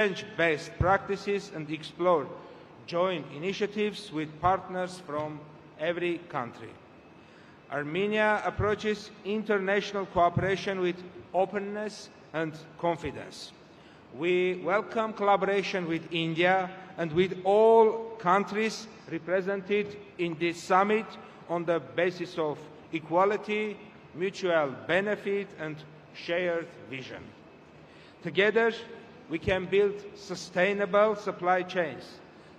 exchange best practices and explore joint initiatives with partners from every country. Armenia approaches international cooperation with openness and confidence. We welcome collaboration with India and with all countries represented in this summit on the basis of equality, mutual benefit, and shared vision. Together, we can build sustainable supply chains,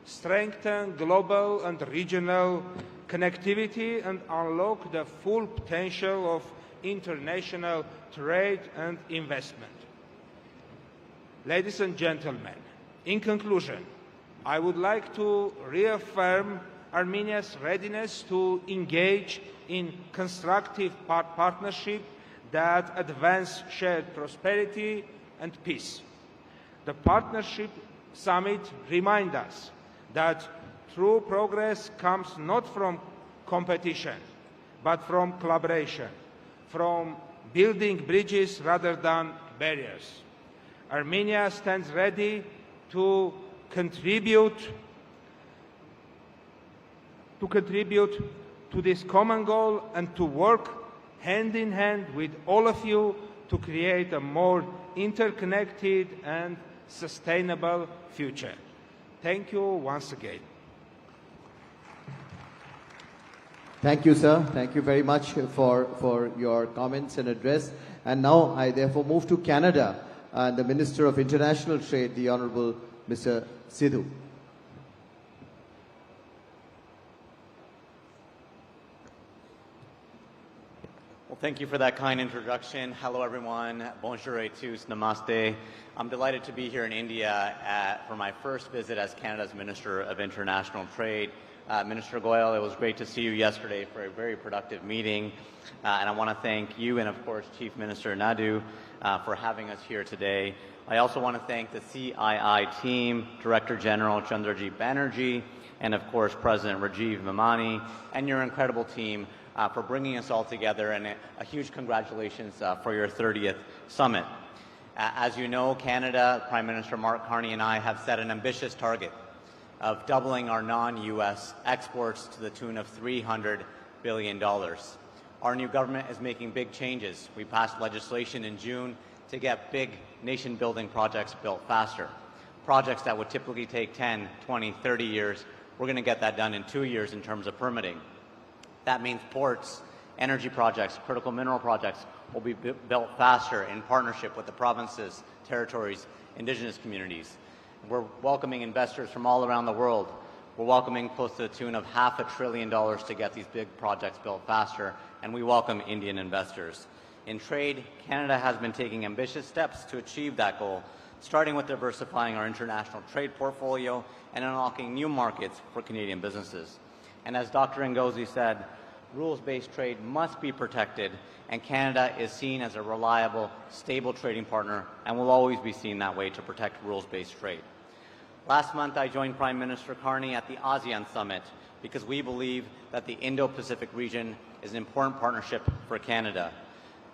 strengthen global and regional connectivity, and unlock the full potential of international trade and investment. Ladies and gentlemen, in conclusion, I would like to reaffirm Armenia's readiness to engage in constructive partnership that advance shared prosperity and peace. The Partnership Summit reminds us that true progress comes not from competition, but from collaboration, from building bridges rather than barriers. Armenia stands ready to contribute to this common goal and to work hand in hand with all of you to create a more interconnected and sustainable future. Thank you once again. Thank you, sir. Thank you very much for your comments and address. And now I therefore move to Canada and the Minister of International Trade, the Honorable Mr. Sidhu. Well, thank you for that kind introduction. Hello, everyone. Bonjour et tous. Namaste. I'm delighted to be here in India for my first visit as Canada's Minister of International Trade. Minister Goyal, it was great to see you yesterday for a very productive meeting. And I want to thank you and, of course, Chief Minister Naidu for having us here today. I also want to thank the CII team, Director General Chandrajit Banerjee, and, of course, President Rajiv Memani, and your incredible team for bringing us all together, and a huge congratulations for your 30th summit. As you know, Canada, Prime Minister Mark Carney and I have set an ambitious target of doubling our non-U.S. exports to the tune of $300 billion. Our new government is making big changes. We passed legislation in June to get big nation-building projects built faster. Projects that would typically take 10, 20, 30 years, we're going to get that done in 2 years in terms of permitting. That means ports, energy projects, critical mineral projects will be built faster in partnership with the provinces, territories, indigenous communities. We're welcoming investors from all around the world. We're welcoming close to the tune of $500 billion to get these big projects built faster, and we welcome Indian investors. In trade, Canada has been taking ambitious steps to achieve that goal, starting with diversifying our international trade portfolio and unlocking new markets for Canadian businesses. And as Dr. Ngozi said, rules-based trade must be protected, and Canada is seen as a reliable, stable trading partner and will always be seen that way to protect rules-based trade. Last month, I joined Prime Minister Carney at the ASEAN Summit because we believe that the Indo-Pacific region is an important partnership for Canada.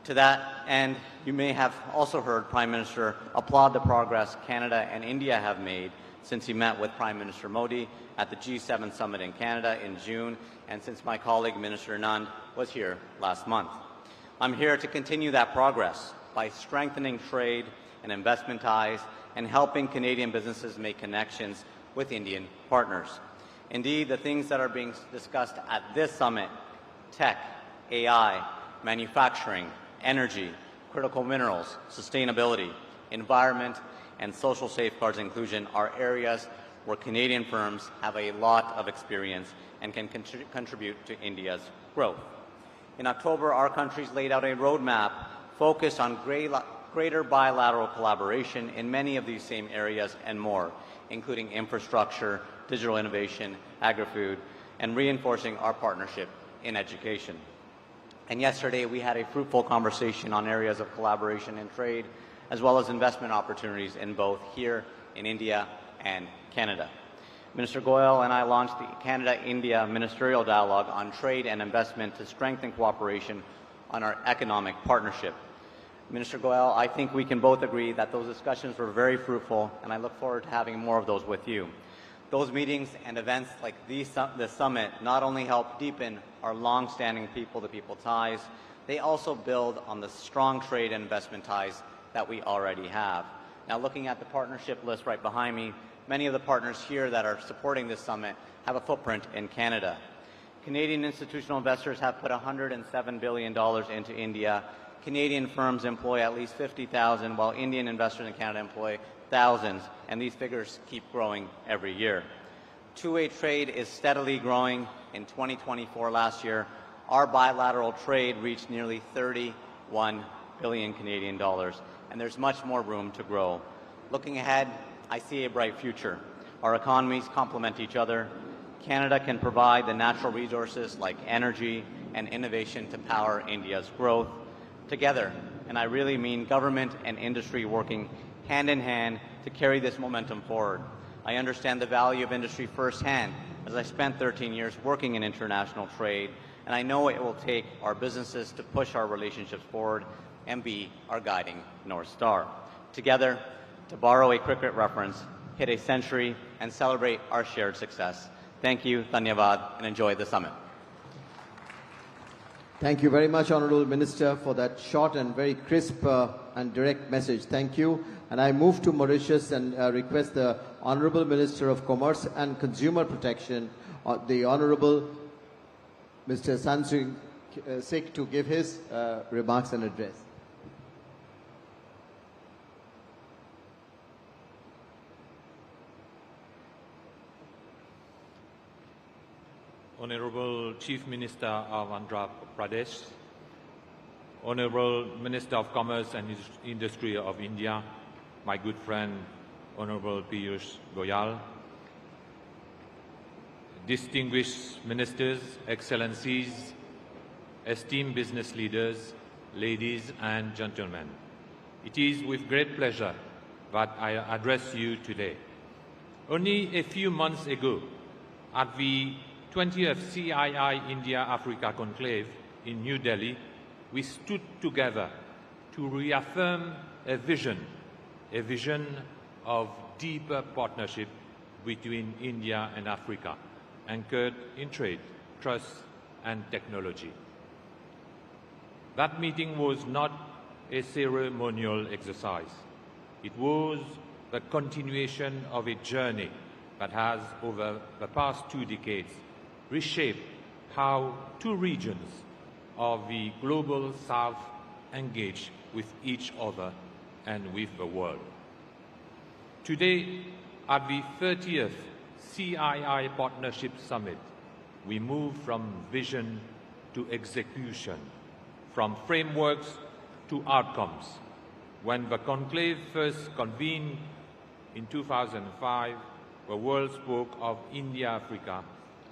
To that end, you may have also heard Prime Minister applaud the progress Canada and India have made since he met with Prime Minister Modi at the G7 Summit in Canada in June, and since my colleague Minister Nand was here last month. I'm here to continue that progress by strengthening trade and investment ties and helping Canadian businesses make connections with Indian partners. Indeed, the things that are being discussed at this summit, tech, AI, manufacturing, energy, critical minerals, sustainability, environment, and social safeguards inclusion are areas where Canadian firms have a lot of experience and can contribute to India's growth. In October, our countries laid out a roadmap focused on greater bilateral collaboration in many of these same areas and more, including infrastructure, digital innovation, agri-food, and reinforcing our partnership in education. And yesterday, we had a fruitful conversation on areas of collaboration and trade, as well as investment opportunities in both here in India and Canada. Minister Goyal and I launched the Canada-India Ministerial Dialogue on Trade and Investment to strengthen cooperation on our economic partnership. Minister Goel, I think we can both agree that those discussions were very fruitful, and I look forward to having more of those with you. Those meetings and events like the summit not only help deepen our long-standing people-to-people ties, they also build on the strong trade and investment ties that we already have. Now, looking at the partnership list right behind me, many of the partners here that are supporting this summit have a footprint in Canada. Canadian institutional investors have put $107 billion into India. Canadian firms employ at least 50,000, while Indian investors in Canada employ thousands, and these figures keep growing every year. Two-way trade is steadily growing. In 2024 last year, our bilateral trade reached nearly 31 billion Canadian dollars, and there's much more room to grow. Looking ahead, I see a bright future. Our economies complement each other. Canada can provide the natural resources like energy and innovation to power India's growth. Together, and I really mean government and industry working hand in hand to carry this momentum forward. I understand the value of industry firsthand, as I spent 13 years working in international trade, and I know it will take our businesses to push our relationships forward and be our guiding North Star. Together, to borrow a cricket reference, hit a century and celebrate our shared success. Thank you, Dhanyavad, and enjoy the summit. Thank you very much, Honourable Minister, for that short and very crisp and direct message. Thank you. And I move to Mauritius and request the Honourable Minister of Commerce and Consumer Protection, the Honourable Mr. Sansing Sik, to give his remarks and address. Honorable Chief Minister of Andhra Pradesh, Honorable Minister of Commerce and Industry of India, my good friend Honorable Piyush Goyal, distinguished ministers, excellencies, esteemed business leaders, ladies and gentlemen. It is with great pleasure that I address you today. Only a few months ago, at the 20th CII India-Africa Conclave in New Delhi, we stood together to reaffirm a vision of deeper partnership between India and Africa, anchored in trade, trust and technology. That meeting was not a ceremonial exercise. It was the continuation of a journey that has, over the past 2 decades, reshaped how two regions of the global South engage with each other and with the world. Today, at the 30th CII Partnership Summit, we move from vision to execution, from frameworks to outcomes. When the conclave first convened in 2005, the world spoke of India-Africa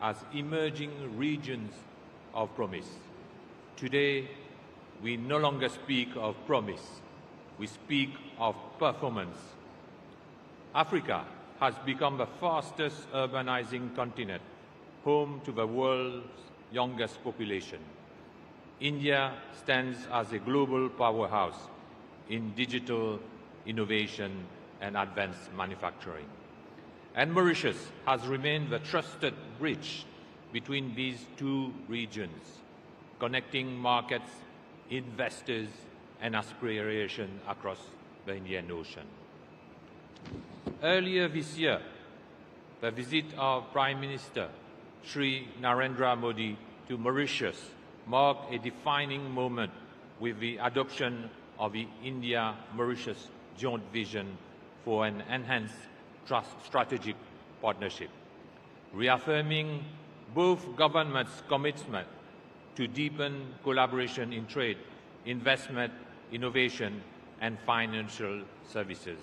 as emerging regions of promise. Today, we no longer speak of promise, we speak of performance. Africa has become the fastest urbanizing continent, home to the world's youngest population. India stands as a global powerhouse in digital innovation and advanced manufacturing. And Mauritius has remained the trusted bridge between these two regions, connecting markets, investors, and aspiration across the Indian Ocean. Earlier this year, the visit of Prime Minister Shri Narendra Modi to Mauritius marked a defining moment with the adoption of the India-Mauritius Joint Vision for an enhanced strategic partnership, reaffirming both governments' commitment to deepen collaboration in trade, investment, innovation, and financial services.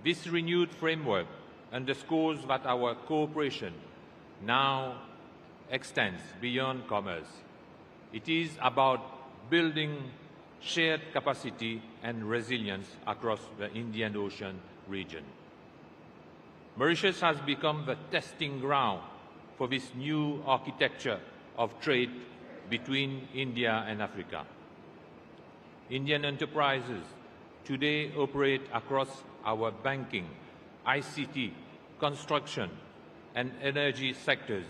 This renewed framework underscores that our cooperation now extends beyond commerce. It is about building shared capacity and resilience across the Indian Ocean region. Mauritius has become the testing ground for this new architecture of trade between India and Africa. Indian enterprises today operate across our banking, ICT, construction, and energy sectors,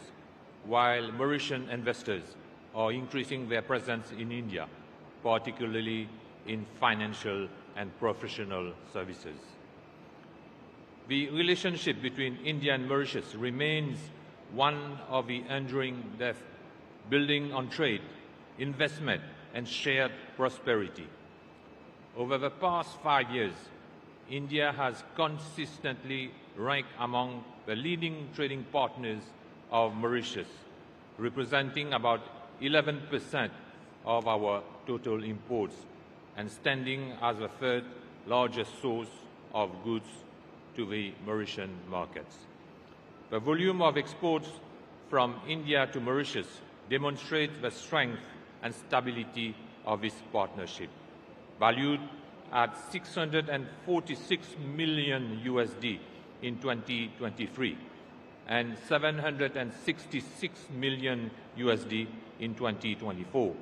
while Mauritian investors are increasing their presence in India, particularly in financial and professional services. The relationship between India and Mauritius remains one of the enduring depth, building on trade, investment, and shared prosperity. Over the past 5 years, India has consistently ranked among the leading trading partners of Mauritius, representing about 11% of our total imports and standing as the third largest source of goods to the Mauritian markets. The volume of exports from India to Mauritius demonstrates the strength and stability of this partnership, valued at $646 million USD in 2023 and $766 million USD in 2024.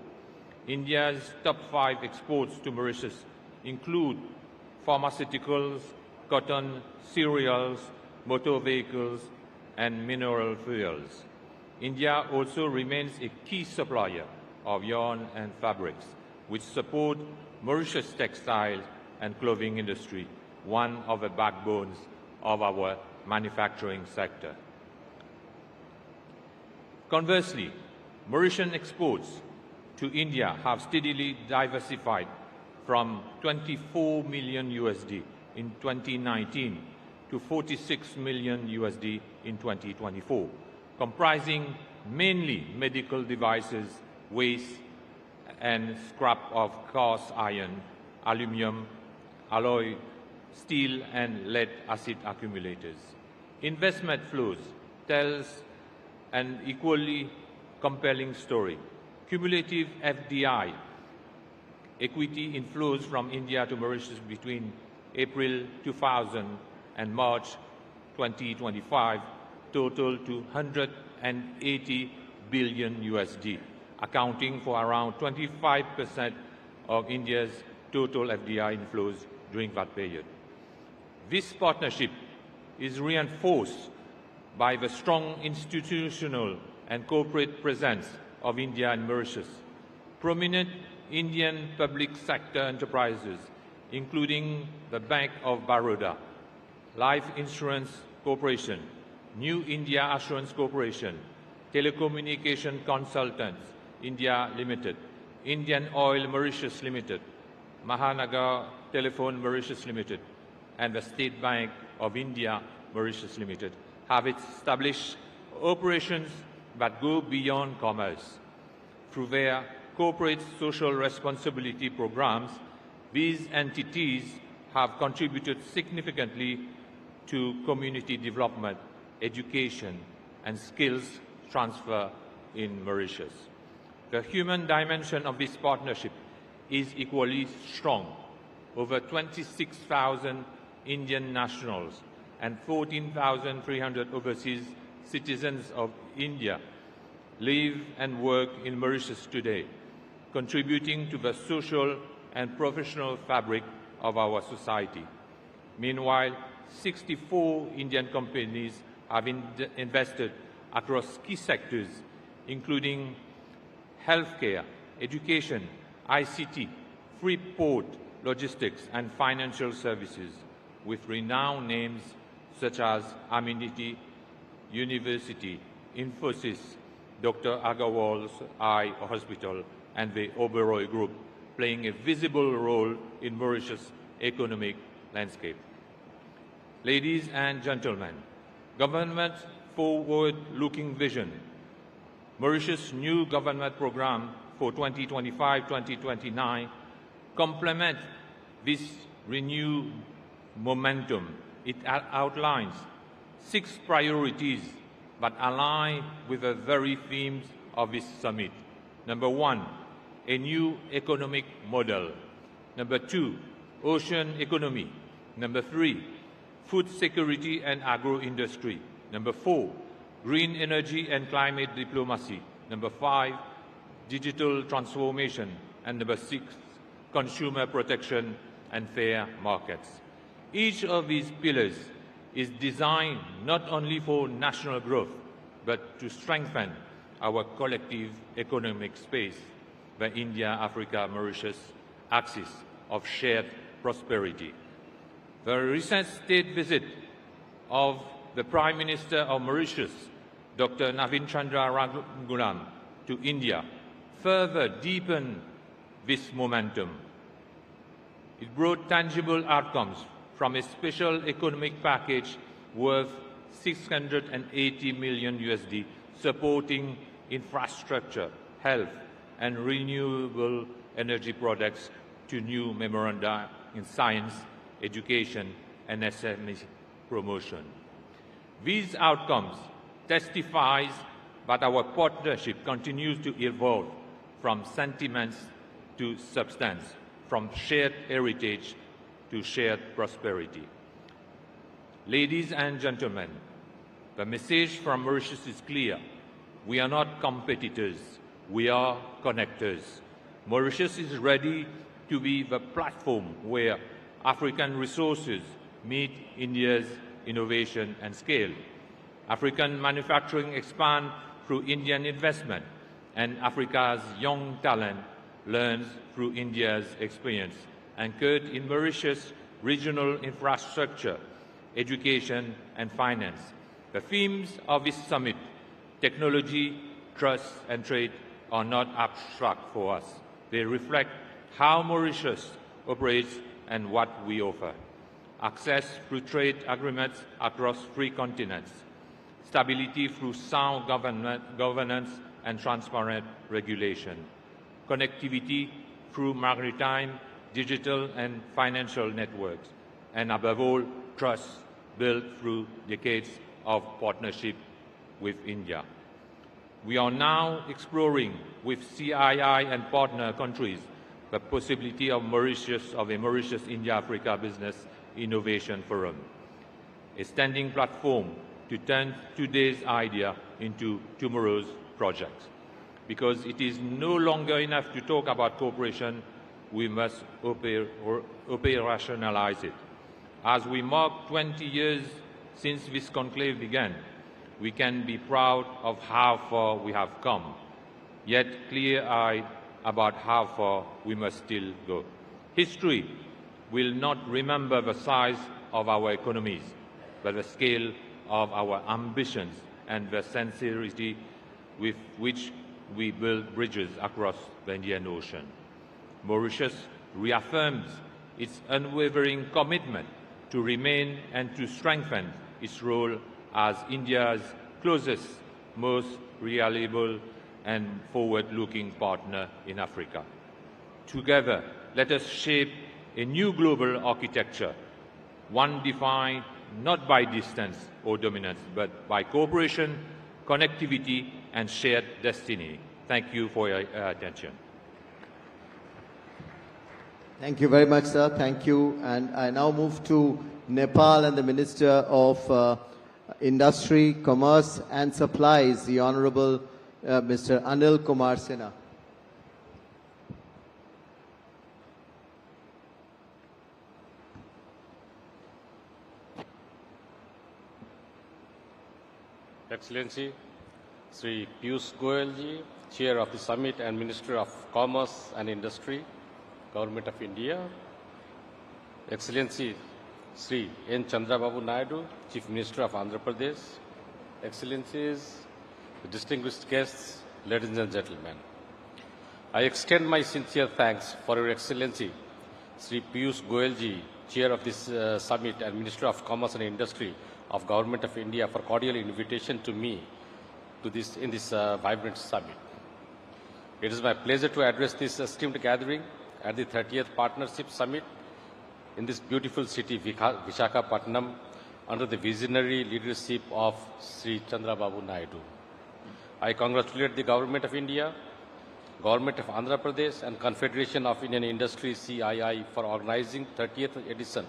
India's top 5 exports to Mauritius include pharmaceuticals, cotton, cereals, motor vehicles, and mineral fuels. India also remains a key supplier of yarn and fabrics, which support Mauritius textile and clothing industry, one of the backbones of our manufacturing sector. Conversely, Mauritian exports to India have steadily diversified from 24 million USD in 2019 to 46 million USD in 2024, comprising mainly medical devices, waste, and scrap of cast iron, aluminium, alloy, steel, and lead acid accumulators. Investment flows tells an equally compelling story. Cumulative FDI equity inflows from India to Mauritius between April 2000 and March 2025 total to 180 billion USD, accounting for around 25% of India's total FDI inflows during that period. This partnership is reinforced by the strong institutional and corporate presence of India and Mauritius. Prominent Indian public sector enterprises, including the Bank of Baroda, Life Insurance Corporation, New India Assurance Corporation, Telecommunication Consultants India Limited, Indian Oil Mauritius Limited, Mahanagar Telephone Mauritius Limited, and the State Bank of India Mauritius Limited, have established operations that go beyond commerce. Through their corporate social responsibility programs, these entities have contributed significantly to community development, education, and skills transfer in Mauritius. The human dimension of this partnership is equally strong. Over 26,000 Indian nationals and 14,300 overseas citizens of India live and work in Mauritius today, contributing to the social and professional fabric of our society. Meanwhile, 64 Indian companies have invested across key sectors, including healthcare, education, ICT, free port, logistics, and financial services, with renowned names such as Amenity University, Infosys, Dr. Agarwal's Eye Hospital, and the Oberoi Group, playing a visible role in Mauritius' economic landscape. Ladies and gentlemen, government's forward-looking vision, Mauritius' new government program for 2025-2029 complement this renewed momentum. It outlines 6 priorities that align with the very themes of this summit. Number 1, a new economic model. Number 2, ocean economy. Number 3, food security and agro-industry. Number 4, green energy and climate diplomacy. Number 5, digital transformation. And number 6, consumer protection, and fair markets. Each of these pillars is designed not only for national growth, but to strengthen our collective economic space, the India-Africa-Mauritius axis of shared prosperity. The recent state visit of the Prime Minister of Mauritius, Dr. Navin Chandra Rangulam, to India further deepened this momentum. It brought tangible outcomes from a special economic package worth $680 million USD, supporting infrastructure, health, and renewable energy products to new memoranda in science, education, and SME promotion. These outcomes testifies that our partnership continues to evolve from sentiments to substance, from shared heritage to shared prosperity. Ladies and gentlemen, the message from Mauritius is clear. We are not competitors, we are connectors. Mauritius is ready to be the platform where African resources meet India's innovation and scale. African manufacturing expands through Indian investment, and Africa's young talent learns through India's experience, anchored in Mauritius' regional infrastructure, education, and finance. The themes of this summit, technology, trust, and trade, are not abstract for us. They reflect how Mauritius operates and what we offer. Access through trade agreements across 3 continents. Stability through sound governance and transparent regulation. Connectivity through maritime, digital, and financial networks. And above all, trust built through decades of partnership with India. We are now exploring with CII and partner countries the possibility of a Mauritius-India-Africa Business Innovation Forum, a standing platform to turn today's idea into tomorrow's project. Because it is no longer enough to talk about cooperation, we must operationalize it. As we mark 20 years since this conclave began, we can be proud of how far we have come, yet clear-eyed about how far we must still go. History will not remember the size of our economies, but the scale of our ambitions and the sincerity with which we build bridges across the Indian Ocean. Mauritius reaffirms its unwavering commitment to remain and to strengthen its role as India's closest, most reliable and forward-looking partner in Africa. Together, let us shape a new global architecture, one defined not by distance or dominance, but by cooperation, connectivity, and shared destiny. Thank you for your attention. Thank you very much, sir. Thank you. And I now move to Nepal and the Minister of Industry, Commerce and Supplies, the Honorable Mr. Anil Kumar Sinha. Excellency, Sri Piyush Goyal ji, Chair of the Summit and Minister of Commerce and Industry, Government of India. Excellency, Sri N. Chandrababu Naidu, Chief Minister of Andhra Pradesh. Excellencies, distinguished guests, ladies and gentlemen. I extend my sincere thanks for Your Excellency, Sri Piyush Goyal ji, Chair of this Summit and Minister of Commerce and Industry of Government of India, for cordial invitation to me to this vibrant summit. It is my pleasure to address this esteemed gathering at the 30th Partnership Summit in this beautiful city, Visakhapatnam, under the visionary leadership of Sri Chandrababu Naidu. I congratulate the Government of India, Government of Andhra Pradesh, and Confederation of Indian Industry CII for organizing 30th edition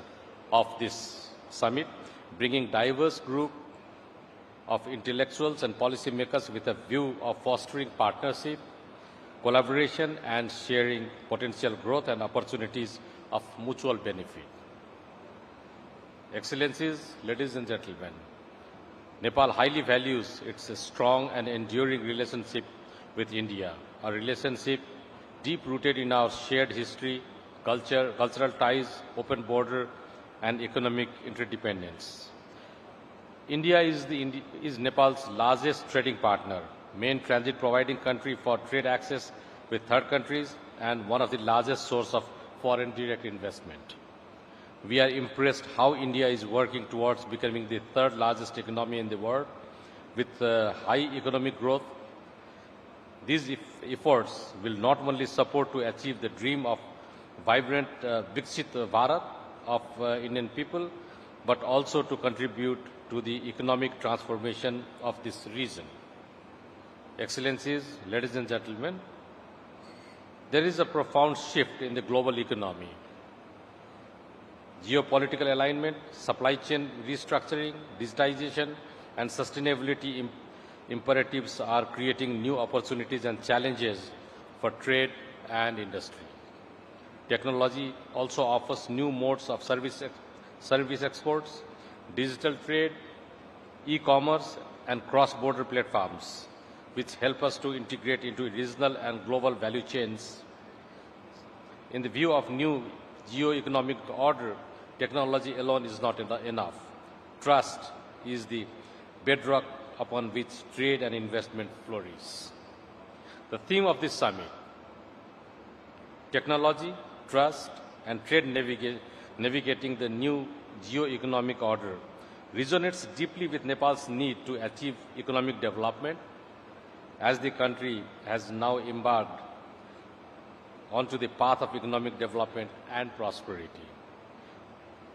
of this summit, bringing diverse group of intellectuals and policymakers with a view of fostering partnership, collaboration and sharing potential growth and opportunities of mutual benefit. Excellencies, ladies and gentlemen, Nepal highly values its strong and enduring relationship with India, a relationship deep-rooted in our shared history, cultural ties, open border, and economic interdependence. India is Nepal's largest trading partner, main transit providing country for trade access with third countries, and one of the largest source of foreign direct investment. We are impressed how India is working towards becoming the third largest economy in the world with high economic growth. These efforts will not only support to achieve the dream of vibrant Viksit Bharat of Indian people, but also to contribute to the economic transformation of this region. Excellencies, ladies and gentlemen, there is a profound shift in the global economy. Geopolitical alignment, supply chain restructuring, digitization, and sustainability imperatives are creating new opportunities and challenges for trade and industry. Technology also offers new modes of service exports, digital trade, e-commerce, and cross-border platforms, which help us to integrate into regional and global value chains. In the view of new geo-economic order, technology alone is not enough. Trust is the bedrock upon which trade and investment flourish. The theme of this summit, technology, trust, and trade navigating the new geo-economic order, resonates deeply with Nepal's need to achieve economic development as the country has now embarked onto the path of economic development and prosperity.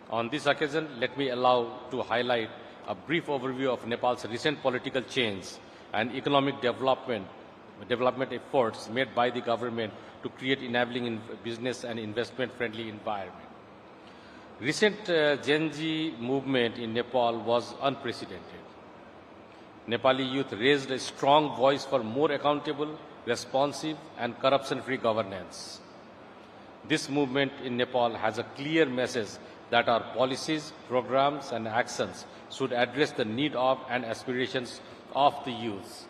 On this occasion, let me allow to highlight a brief overview of Nepal's recent political change and economic development efforts made by the government to create enabling business and investment-friendly environment. Recent Gen Z movement in Nepal was unprecedented. Nepali youth raised a strong voice for more accountable, responsive, and corruption-free governance. This movement in Nepal has a clear message that our policies, programs, and actions should address the need of and aspirations of the youth.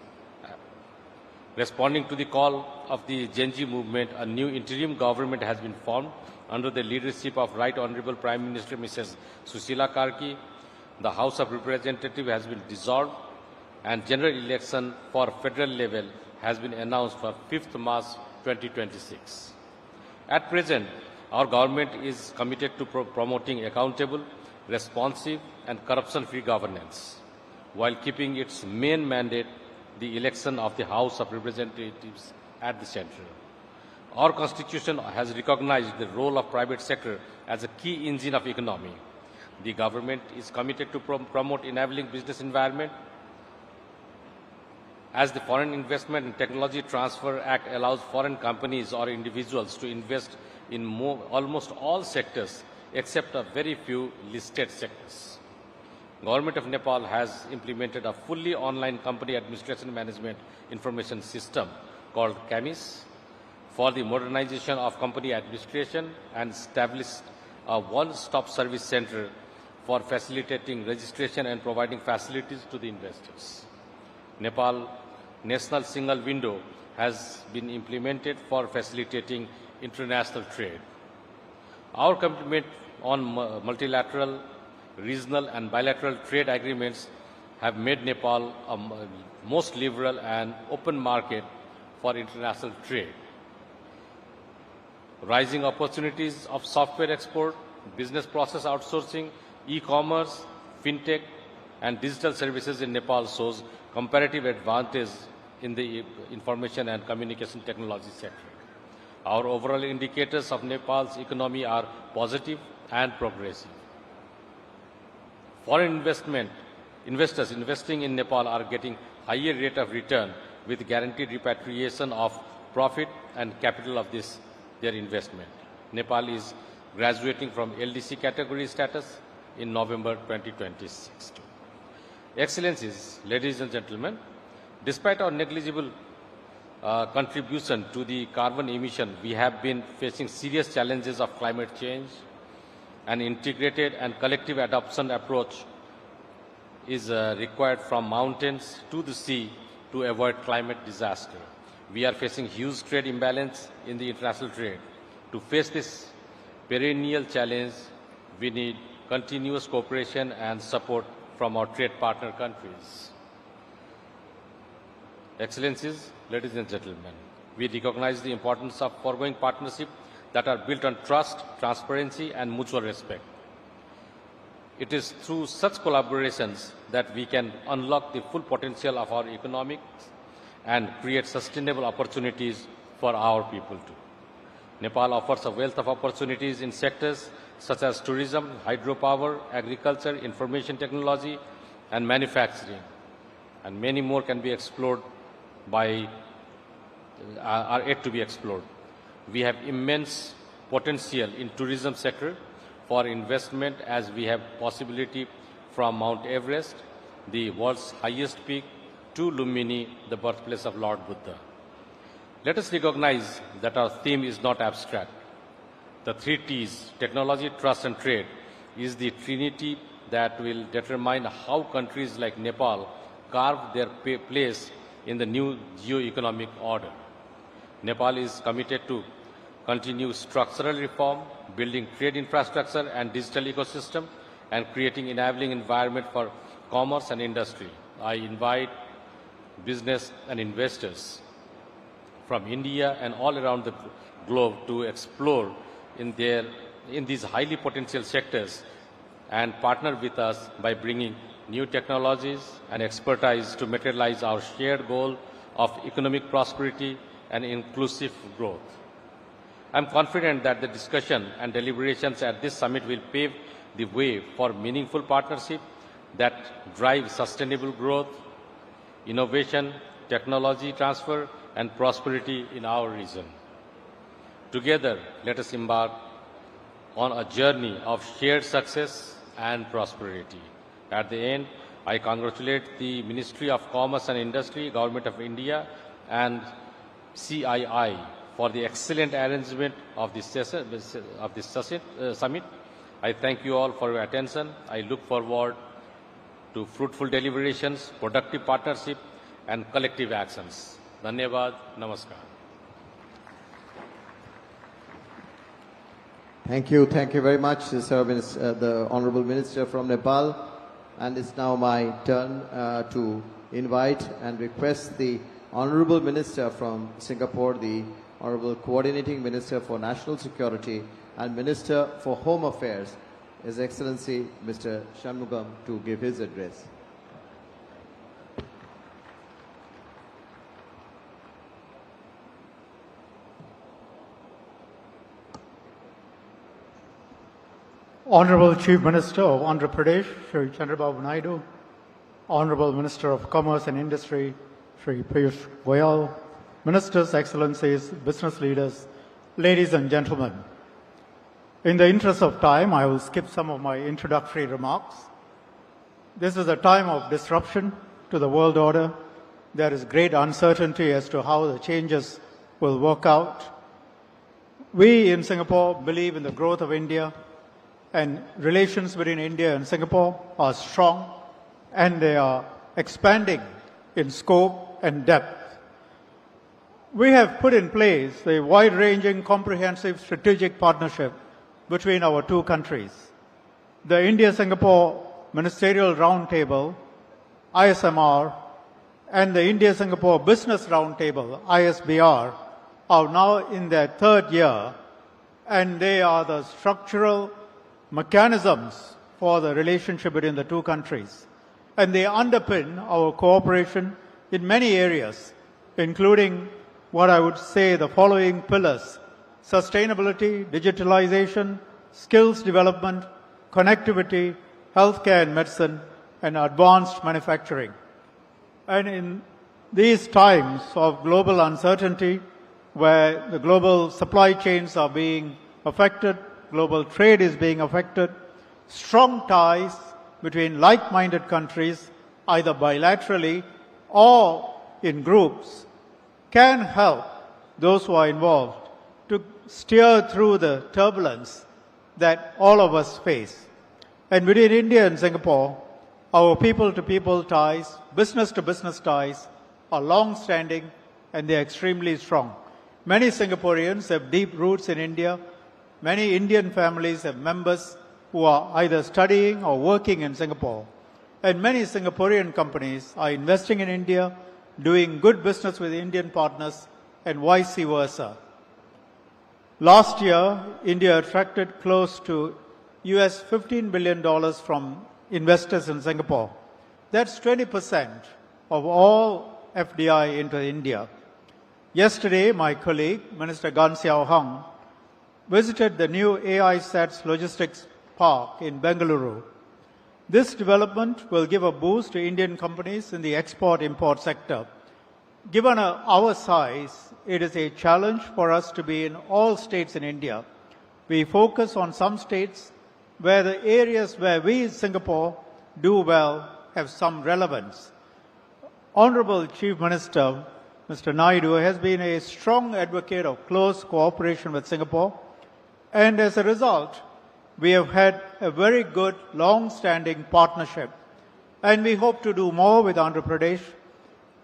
Responding to the call of the Gen Z movement, a new interim government has been formed under the leadership of Right Honorable Prime Minister Mrs. Susila Karki. The House of Representatives has been dissolved and general election for federal level has been announced for 5th March 2026. At present, our government is committed to promoting accountable, responsive, and corruption-free governance, while keeping its main mandate, the election of the House of Representatives, at the center. Our Constitution has recognized the role of private sector as a key engine of economy. The government is committed to promote enabling business environment. As the Foreign Investment and Technology Transfer Act allows foreign companies or individuals to invest in almost all sectors except a very few listed sectors. Government of Nepal has implemented a fully online company administration management information system called CAMIS for the modernization of company administration and established a one-stop service center for facilitating registration and providing facilities to the investors. Nepal National Single Window has been implemented for facilitating international trade. Our commitment on multilateral, regional and bilateral trade agreements have made Nepal a most liberal and open market for international trade. Rising opportunities of software export, business process outsourcing, e-commerce, fintech, and digital services in Nepal shows comparative advantage in the information and communication technology sector. Our overall indicators of Nepal's economy are positive and progressive. Foreign investors investing in Nepal are getting higher rate of return with guaranteed repatriation of profit and capital of their investment. Nepal is graduating from LDC category status in November 2026. Excellencies, ladies and gentlemen, despite our negligible contribution to the carbon emission, we have been facing serious challenges of climate change. An integrated and collective adoption approach is required from mountains to the sea to avoid climate disaster. We are facing huge trade imbalance in the international trade. To face this perennial challenge, we need continuous cooperation and support from our trade partner countries. Excellencies, ladies and gentlemen, we recognize the importance of foregoing partnerships that are built on trust, transparency, and mutual respect. It is through such collaborations that we can unlock the full potential of our economics and create sustainable opportunities for our people too. Nepal offers a wealth of opportunities in sectors such as tourism, hydropower, agriculture, information technology, and manufacturing. And many more can be explored are yet to be explored. We have immense potential in tourism sector for investment, as we have possibility from Mount Everest, the world's highest peak, to Lumbini, the birthplace of Lord Buddha. Let us recognize that our theme is not abstract. The 3 T's, technology, trust, and trade, is the trinity that will determine how countries like Nepal carve their place in the new geo-economic order. Nepal is committed to continue structural reform, building trade infrastructure and digital ecosystem, and creating enabling environment for commerce and industry. I invite business and investors from India and all around the globe to explore in these highly potential sectors and partner with us by bringing new technologies and expertise to materialize our shared goal of economic prosperity and inclusive growth. I am confident that the discussion and deliberations at this summit will pave the way for meaningful partnership that drive sustainable growth, innovation, technology transfer, and prosperity in our region. Together, let us embark on a journey of shared success and prosperity. At the end, I congratulate the Ministry of Commerce and Industry, Government of India, and CII for the excellent arrangement of this summit. I thank you all for your attention. I look forward to fruitful deliberations, productive partnership, and collective actions. Dhanyavad, namaskar. Thank you very much, Sir the Honorable Minister from Nepal. And it's now my turn to invite and request the Honorable Minister from Singapore, the Honorable Coordinating Minister for National Security and Minister for Home Affairs, His Excellency Mr. Shanmugam, to give his address. Honorable Chief Minister of Andhra Pradesh, Shri Chandrababu Naidu, Honorable Minister of Commerce and Industry, Shri Piyush Goyal, Ministers, Excellencies, business leaders, ladies and gentlemen. In the interest of time, I will skip some of my introductory remarks. This is a time of disruption to the world order. There is great uncertainty as to how the changes will work out. We in Singapore believe in the growth of India, and relations between India and Singapore are strong, and they are expanding in scope and depth. We have put in place a wide-ranging, comprehensive strategic partnership between our two countries. The India-Singapore Ministerial Roundtable, ISMR, and the India-Singapore Business Roundtable, ISBR, are now in their 3rd year, and they are the structural mechanisms for the relationship between the two countries. And they underpin our cooperation in many areas, including what I would say the following pillars: sustainability, digitalization, skills development, connectivity, healthcare and medicine, and advanced manufacturing. And in these times of global uncertainty, where the global supply chains are being affected, global trade is being affected, strong ties between like-minded countries, either bilaterally or in groups, can help those who are involved to steer through the turbulence that all of us face. And between India and Singapore, our people-to-people ties, business-to-business ties are long-standing and they are extremely strong. Many Singaporeans have deep roots in India. Many Indian families have members who are either studying or working in Singapore. And many Singaporean companies are investing in India, doing good business with Indian partners, and vice versa. Last year, India attracted close to US $15 billion from investors in Singapore. That's 20% of all FDI into India. Yesterday, my colleague, Minister Gan Xiao Hung, visited the new AI SATS logistics park in Bengaluru. This development will give a boost to Indian companies in the export-import sector. Given our size, it is a challenge for us to be in all states in India. We focus on some states where the areas where we in Singapore do well have some relevance. Honorable Chief Minister, Mr. Naidu, has been a strong advocate of close cooperation with Singapore, and as a result, we have had a very good, long-standing partnership, and we hope to do more with Andhra Pradesh,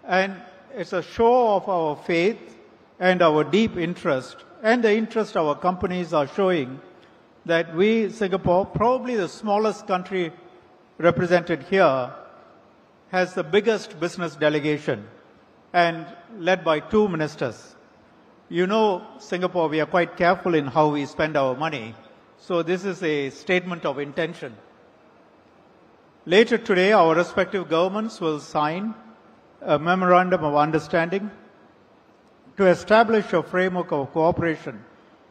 and it's a show of our faith and our deep interest, and the interest our companies are showing that we, Singapore, probably the smallest country represented here, has the biggest business delegation and led by 2 ministers. You know, Singapore, we are quite careful in how we spend our money. So this is a statement of intention. Later today, our respective governments will sign a memorandum of understanding to establish a framework of cooperation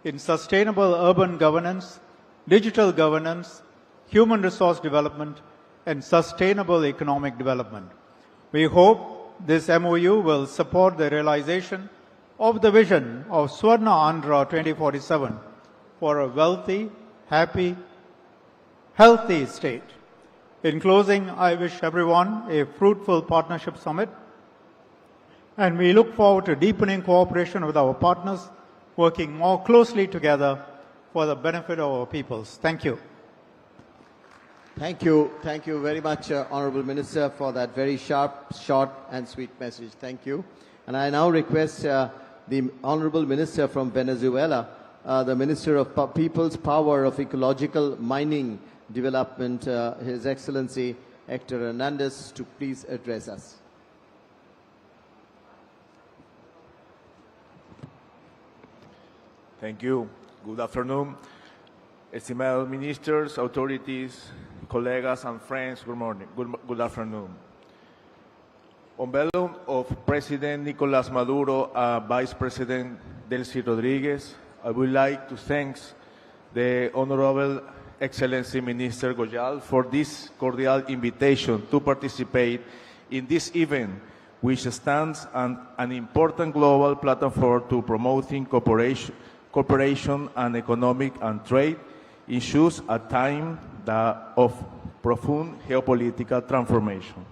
in sustainable urban governance, digital governance, human resource development, and sustainable economic development. We hope this MOU will support the realization of the vision of Swarna Andhra 2047 for a wealthy, happy, healthy state. In closing, I wish everyone a fruitful partnership summit, and we look forward to deepening cooperation with our partners, working more closely together for the benefit of our peoples. Thank you. Thank you. Thank you very much, Honorable Minister, for that very sharp, short and sweet message. Thank you. And I now request the Honorable Minister from Venezuela, the Minister of People's Power of Ecological Mining Development, His Excellency Hector Hernandez, to please address us. Thank you. Good afternoon. Estimados ministers, authorities, colegas and friends, good morning. Good afternoon. On behalf of President Nicolas Maduro and Vice President Delcy Rodriguez, I would like to thank the Honorable Excellency Minister Goyal for this cordial invitation to participate in this event, which stands on an important global platform to promoting cooperation and economic and trade issues at a time of profound geopolitical transformation.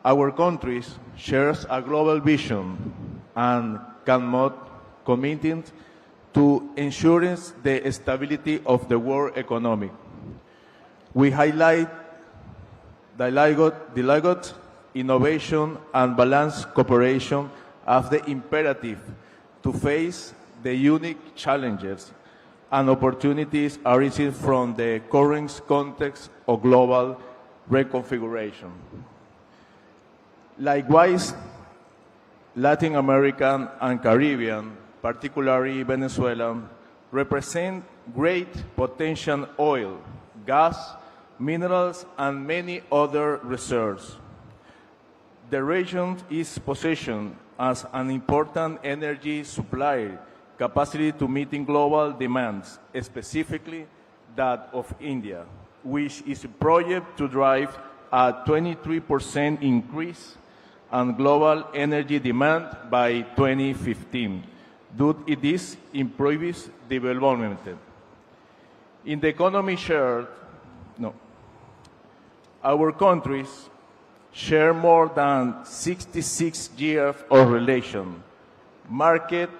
Our countries share a global vision and committed to ensuring the stability of the world economy. We highlight dialogue, innovation, and balanced cooperation as the imperative to face the unique challenges and opportunities arising from the current context of global reconfiguration. Likewise, Latin American and Caribbean, particularly Venezuela, represent great potential oil, gas, minerals, and many other reserves. The region is positioned as an important energy supplier, capacity to meet global demands, specifically that of India, which is projected to drive a 23% increase in global energy demand by 2015, due to this improved development. In the economy our countries share more than 66 years of relation, marked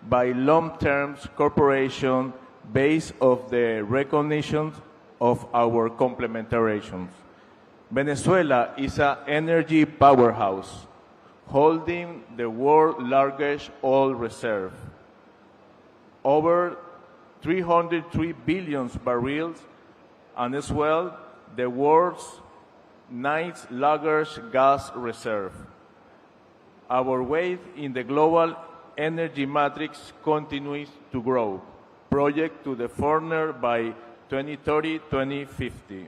by long-term cooperation based on the recognition of our complementations. Venezuela is an energy powerhouse, holding the world's largest oil reserve, over 303 billion barrels, and as well the world's ninth largest gas reserve. Our weight in the global energy matrix continues to grow, projected to the former by 2030-2050.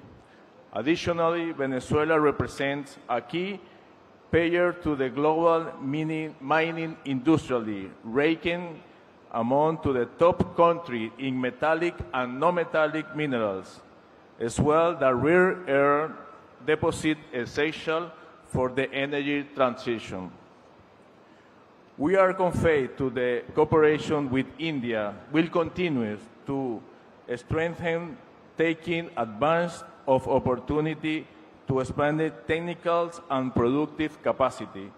Additionally, Venezuela represents a key player to the global mining industry, ranking among the top countries in metallic and non-metallic minerals, as well as rare earth deposits essential for the energy transition. We are confident that the cooperation with India will continue to strengthen, taking advantage of opportunity to expand technical and productive capacity,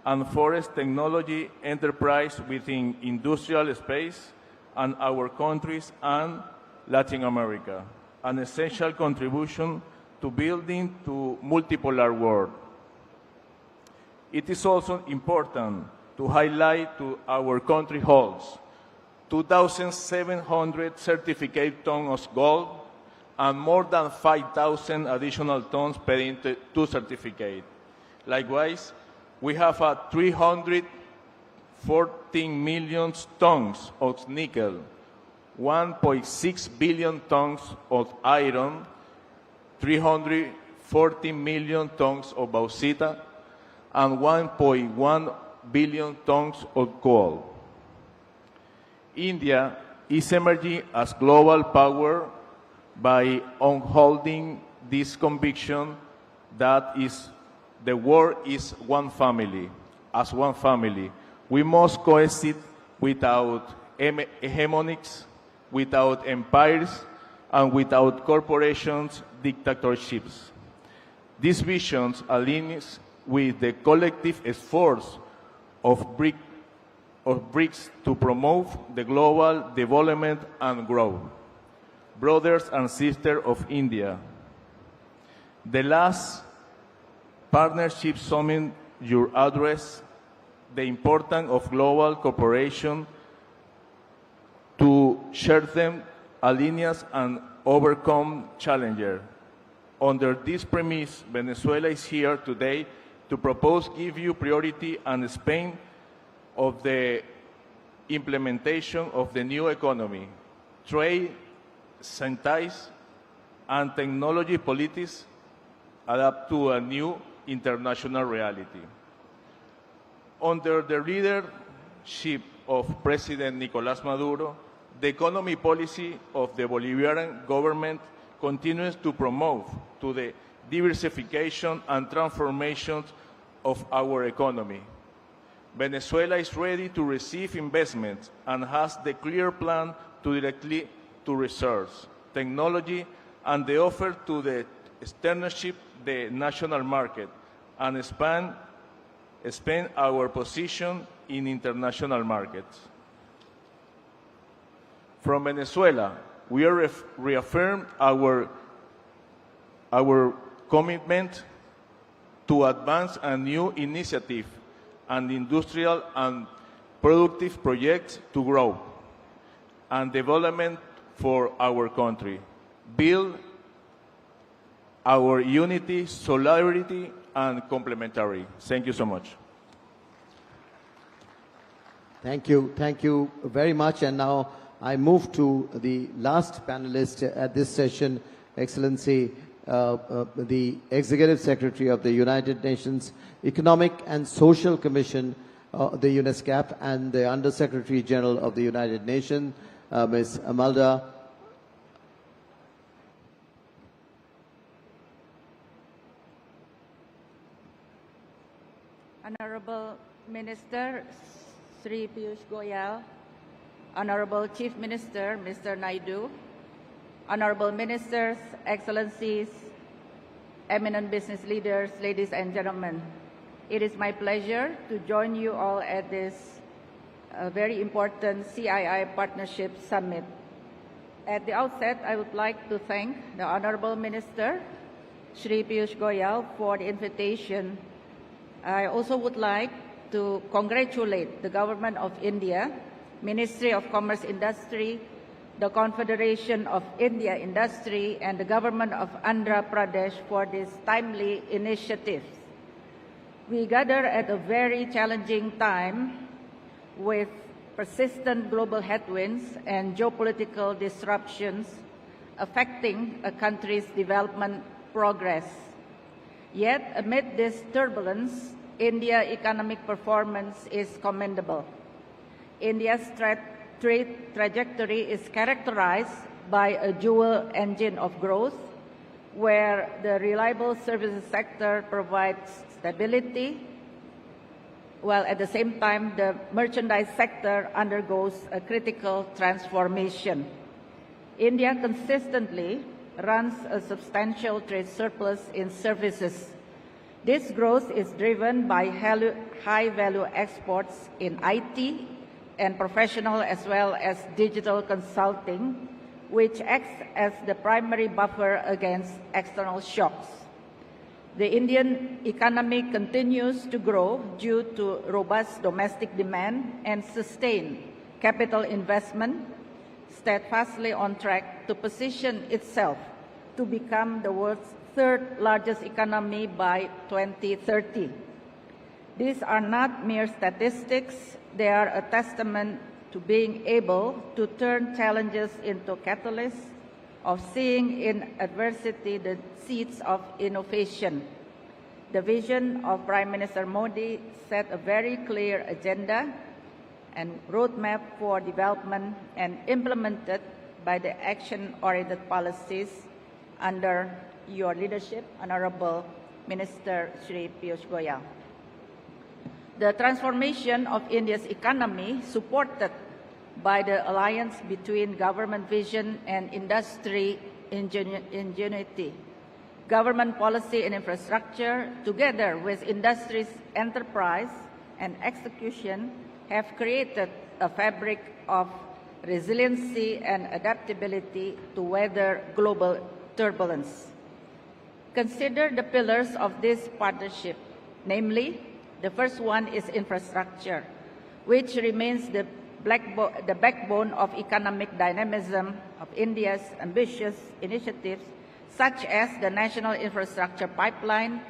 and forest technology enterprise within industrial space and our countries and Latin America, an essential contribution to building to multipolar world. It is also important to highlight to our country holds 2,700 certificate tons of gold and more than 5,000 additional tons per into certificate. Likewise, we have 314 million tons of nickel, 1.6 billion tons of iron, 340 million tons of bauxite, and 1.1 billion tons of coal. India is emerging as global power by upholding this conviction that the world is one family. As one family, we must coexist without hegemonics, without empires, and without corporations' dictatorships. These visions align with the collective efforts of BRICS to promote the global development and growth. Brothers and sisters of India, the last partnership summit you addressed the importance of global cooperation to strengthen alliances and overcome challenges. Under this premise, Venezuela is here today to propose give you priority and Spain of the implementation of the new economy, trade, science, and technology policies adapt to a new international reality. Under the leadership of President Nicolás Maduro, the economy policy of the Bolivarian government continues to promote to the diversification and transformation of our economy. Venezuela is ready to receive investments and has the clear plan to directly to research, technology, and the offer to the externship the national market and expand our position in international markets. From Venezuela, we are reaffirm our commitment to advance a new initiative and industrial and productive projects to grow and development for our country, build our unity, solidarity, and complementary. Thank you so much. Thank you very much. And now I move to the last panelist at this session, Excellency, the Executive Secretary of the United Nations Economic and Social Commission, the UNESCAP, and the Under-Secretary General of the United Nations, Ms. Amalda. Honorable Minister Sri Piyush Goyal, Honorable Chief Minister Mr. Naidu, Honorable Ministers, Excellencies, eminent business leaders, ladies and gentlemen, it is my pleasure to join you all at this a very important CII Partnership Summit. At the outset, I would like to thank the Honorable Minister, Shri Piyush Goyal, for the invitation. I also would like to congratulate the Government of India, Ministry of Commerce Industry, the Confederation of India Industry, and the Government of Andhra Pradesh for this timely initiative. We gather at a very challenging time with persistent global headwinds and geopolitical disruptions affecting a country's development progress. Yet, amid this turbulence, India's economic performance is commendable. India's trade trajectory is characterized by a dual engine of growth, where the reliable services sector provides stability, while at the same time the merchandise sector undergoes a critical transformation. India consistently runs a substantial trade surplus in services. This growth is driven by high-value exports in IT and professional as well as digital consulting, which acts as the primary buffer against external shocks. The Indian economy continues to grow due to robust domestic demand and sustained capital investment, steadfastly on track to position itself to become the world's third largest economy by 2030. These are not mere statistics, they are a testament to being able to turn challenges into catalysts of seeing in adversity the seeds of innovation. The vision of Prime Minister Modi set a very clear agenda and roadmap for development and implemented by the action-oriented policies under your leadership, Honorable Minister Shri Piyush Goyal. The transformation of India's economy, supported by the alliance between government vision and industry ingenuity, government policy and infrastructure, together with industry's enterprise and execution, have created a fabric of resiliency and adaptability to weather global turbulence. Consider the pillars of this partnership, namely, the first one is infrastructure, which remains the backbone of economic dynamism of India's ambitious initiatives, such as the National Infrastructure Pipeline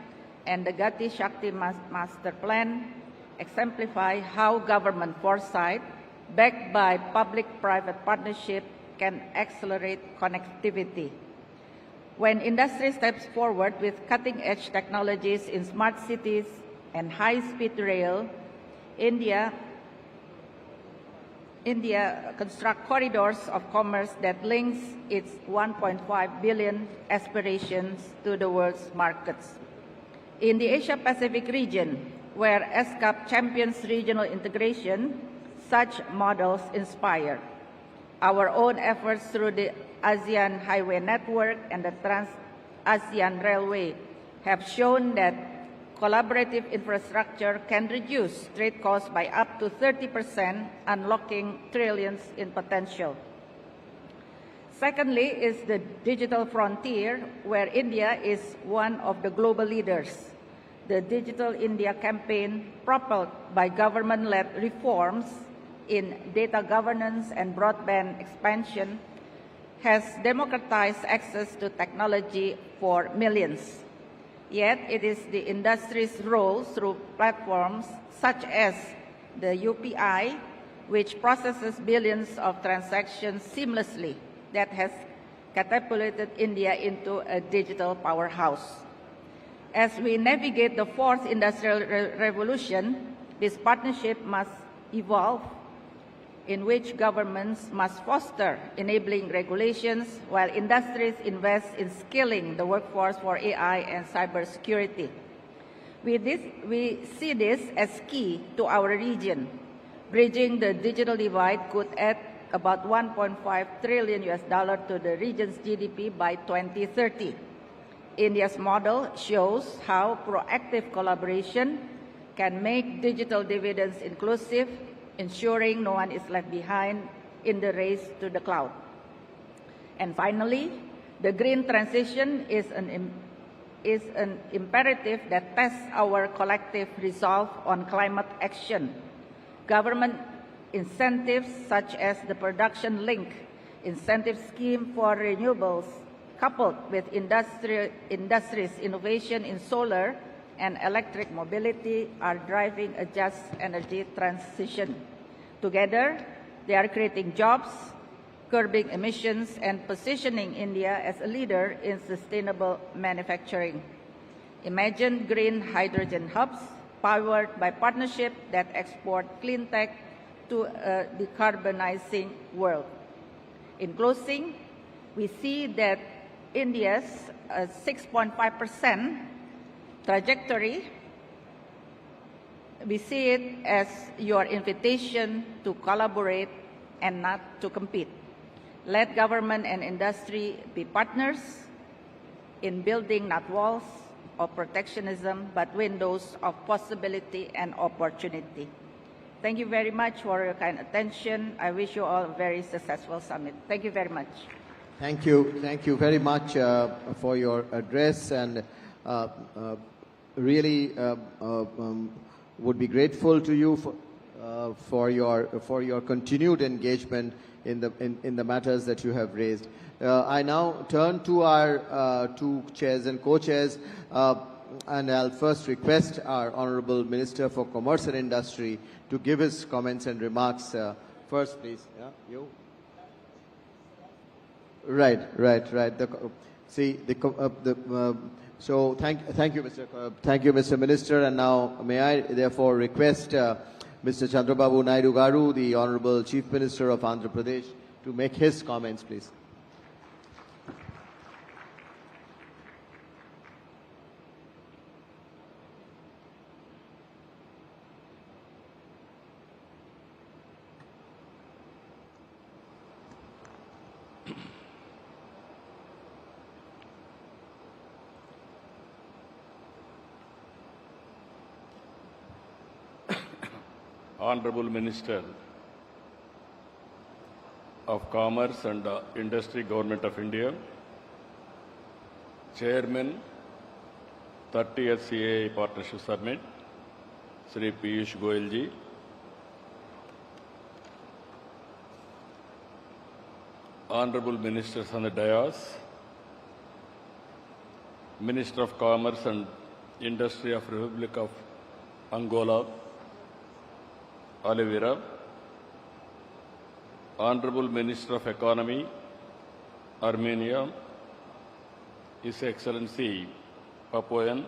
and the Gati Shakti Master Plan, exemplify how government foresight, backed by public-private partnership, can accelerate connectivity. When industry steps forward with cutting-edge technologies in smart cities and high-speed rail, India constructs corridors of commerce that links its 1.5 billion aspirations to the world's markets. In the Asia-Pacific region, where ESCAP champions regional integration, such models inspire. Our own efforts through the ASEAN Highway Network and the Trans-ASEAN Railway have shown that collaborative infrastructure can reduce trade costs by up to 30%, unlocking trillions in potential. Secondly is the digital frontier, where India is one of the global leaders. The Digital India campaign, propelled by government-led reforms in data governance and broadband expansion, has democratized access to technology for millions. Yet it is the industry's role through platforms such as the UPI, which processes billions of transactions seamlessly, that has catapulted India into a digital powerhouse. As we navigate the fourth industrial revolution, this partnership must evolve, in which governments must foster enabling regulations while industries invest in skilling the workforce for AI and cybersecurity. We see this as key to our region. Bridging the digital divide could add about $1.5 trillion to the region's GDP by 2030. India's model shows how proactive collaboration can make digital dividends inclusive, ensuring no one is left behind in the race to the cloud. And finally, the green transition is an imperative that tests our collective resolve on climate action. Government incentives such as the production link incentive scheme for renewables, coupled with industry's innovation in solar and electric mobility, are driving a just energy transition. Together, they are creating jobs, curbing emissions, and positioning India as a leader in sustainable manufacturing. Imagine green hydrogen hubs powered by partnerships that export clean tech to a decarbonizing world. In closing, we see that India's 6.5% trajectory, we see it as your invitation to collaborate and not to compete. Let government and industry be partners in building not walls of protectionism, but windows of possibility and opportunity. Thank you very much for your kind attention. I wish you all a very successful summit. Thank you very much. Thank you very much for your address, and really would be grateful to you for your continued engagement in the matters that you have raised. I now turn to our two chairs and co-chairs, and I'll first request our Honorable Minister for Commerce and Industry to give his comments and remarks. First, please. Yeah, you. Right. So thank you, Mr. Minister, and now may I therefore request Mr. Chandrababu Naidu Garu, the Honorable Chief Minister of Andhra Pradesh, to make his comments, please. Honorable Minister of Commerce and Industry, Government of India, Chairman, 30th CII Partnership Summit, Sri Piyush Goyal ji, Honorable Ministers on the dais, Minister of Commerce and Industry of Republic of Angola, Oliveira, Honorable Minister of Economy, Armenia, His Excellency Papuan,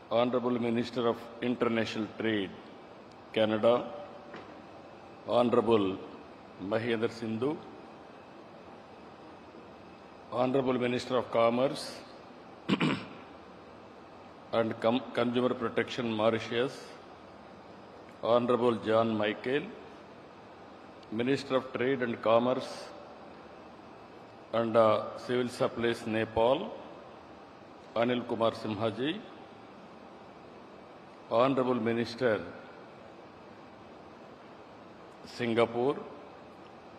Honorable Minister of International Trade, Canada, Honorable Mahendra Sindhu, Honorable Minister of Commerce and Consumer Protection, Mauritius, Honorable John Michael, Minister of Trade and Commerce and Civil Supplies, Nepal, Anil Kumar Simhaji, Honorable Minister, Singapore,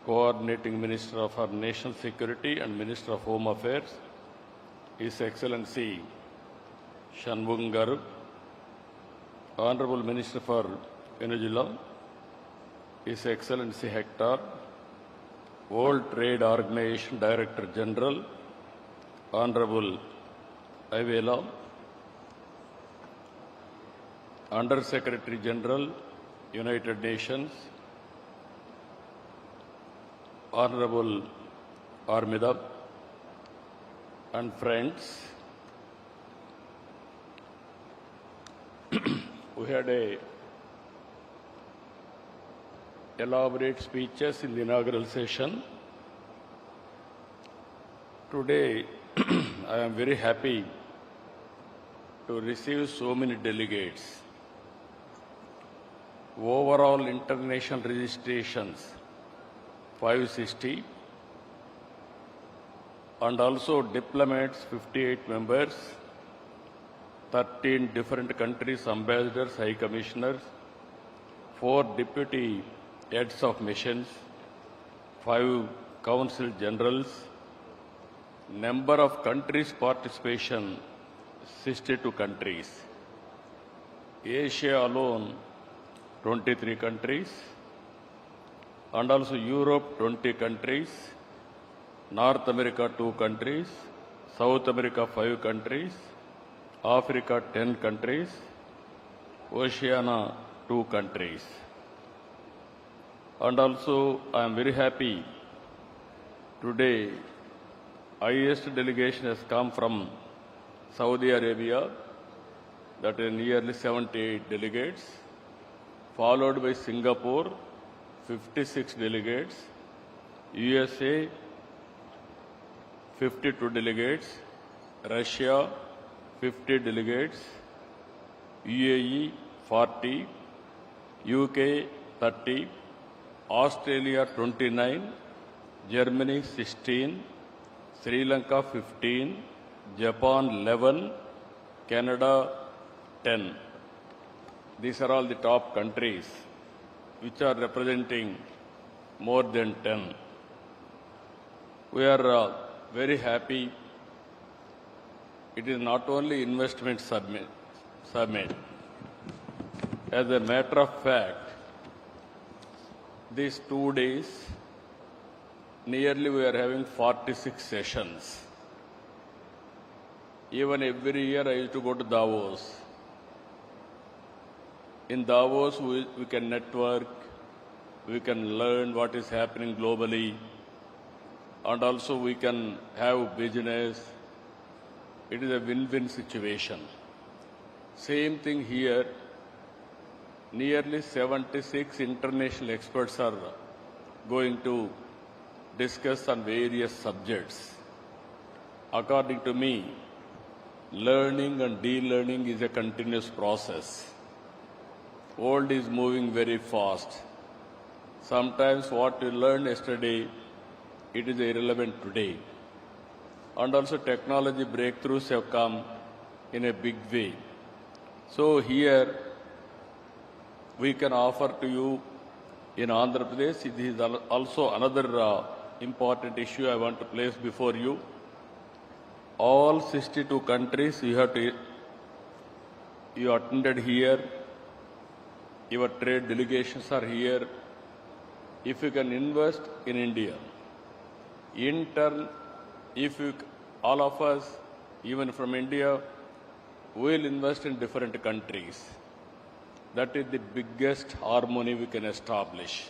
Coordinating Minister of our National Security and Minister of Home Affairs, His Excellency Shanmugam Garu, Honorable Minister for Venezuela, His Excellency Hector, World Trade Organization Director General, Honorable Avela, Under Secretary General, United Nations, Honorable Armida, and friends. We had elaborate speeches in the inaugural session. Today, I am very happy to receive so many delegates. Overall international registrations, 560, and also diplomats, 58 members, 13 different countries, ambassadors, high commissioners, 4 deputy heads of missions, 5 council generals, number of countries participation, 62 countries. Asia alone, 23 countries, and also Europe, 20 countries, North America, 2 countries, South America, 5 countries, Africa, 10 countries, Oceania, 2 countries. And also, I am very happy today, highest delegation has come from Saudi Arabia, that is nearly 78 delegates, followed by Singapore, 56 delegates, USA, 52 delegates, Russia, 50 delegates, UAE, 40, UK, 30, Australia, 29, Germany, 16, Sri Lanka, 15, Japan, 11, Canada, 10. These are all the top countries which are representing more than 10. We are very happy. It is not only investment summit. As a matter of fact, these 2 days, nearly we are having 46 sessions. Even every year I used to go to Davos. In Davos, we can network, we can learn what is happening globally, and also we can have business. It is a win-win situation. Same thing here. Nearly 76 international experts are going to discuss on various subjects. According to me, learning and de-learning is a continuous process. World is moving very fast. Sometimes what you learned yesterday, it is irrelevant today. And also technology breakthroughs have come in a big way. So here, we can offer to you in Andhra Pradesh. It is also another important issue I want to place before you. All 62 countries you attended here. Your trade delegations are here. If you can invest in India, in turn, all of us, even from India, will invest in different countries. That is the biggest harmony we can establish.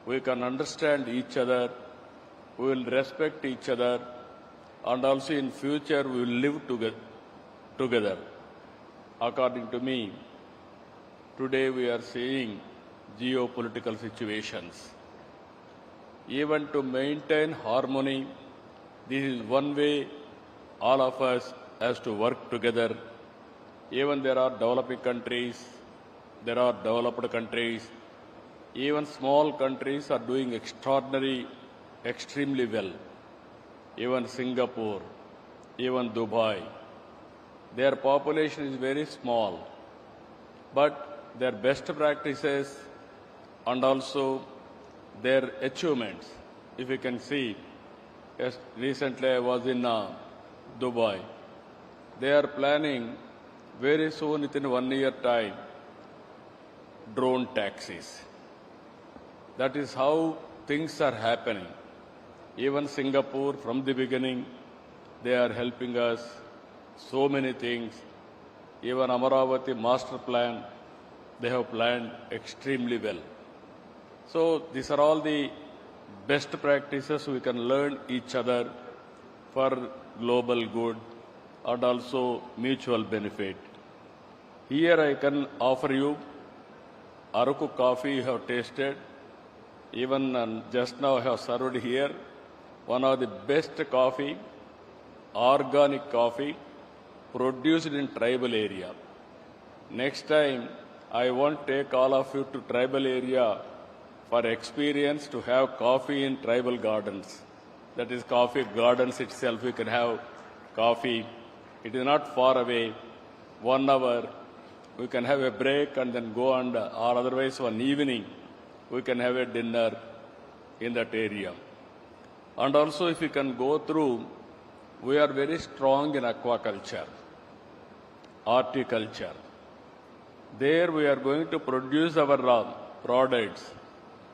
We can understand each other, we will respect each other, and also in future we will live together. According to me, today we are seeing geopolitical situations. Even to maintain harmony, this is one way all of us has to work together. Even there are developing countries, there are developed countries, even small countries are doing extremely well. Even Singapore, even Dubai, their population is very small, but their best practices and also their achievements, if you can see, yes, recently I was in Dubai. They are planning very soon, within 1 year time, drone taxis. That is how things are happening. Even Singapore, from the beginning, they are helping us so many things. Even AMARAVATI master plan, they have planned extremely well. So these are all the best practices we can learn each other for global good and also mutual benefit. Here I can offer you Araku coffee you have tasted. Even just now I have served here one of the best coffee, organic coffee, produced in tribal area. Next time, I want to take all of you to tribal area for experience to have coffee in tribal gardens. That is coffee gardens itself, you can have coffee. It is not far away, 1 hour, we can have a break and then go and, or otherwise one evening, we can have a dinner in that area. And also if we can go through, we are very strong in aquaculture, horticulture. There we are going to produce our products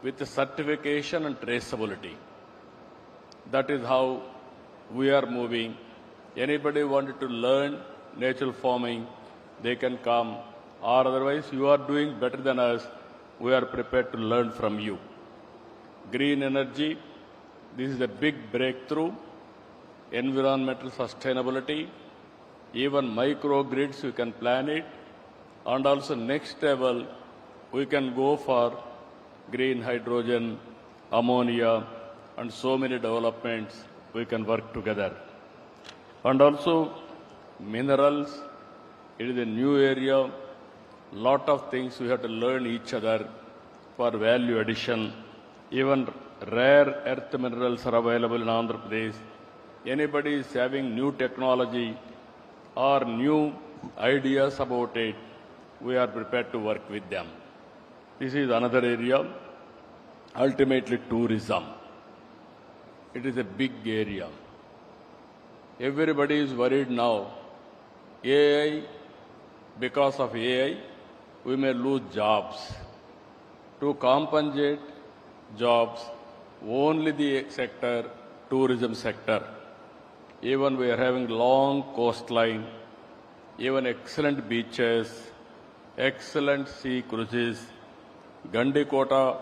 with certification and traceability. That is how we are moving. Anybody wanted to learn natural farming, they can come. Or otherwise, you are doing better than us, we are prepared to learn from you. Green energy, this is a big breakthrough. Environmental sustainability, even microgrids, we can plan it. And also next level, we can go for green hydrogen, ammonia, and so many developments we can work together. And also minerals, it is a new area. Lot of things we have to learn each other for value addition. Even rare earth minerals are available in Andhra Pradesh. Anybody is having new technology or new ideas about it, we are prepared to work with them. This is another area. Ultimately, tourism. It is a big area. Everybody is worried now. AI, because of AI, we may lose jobs. To compensate jobs, only the sector, tourism sector. Even we are having long coastline, even excellent beaches, excellent sea cruises. Gandikota,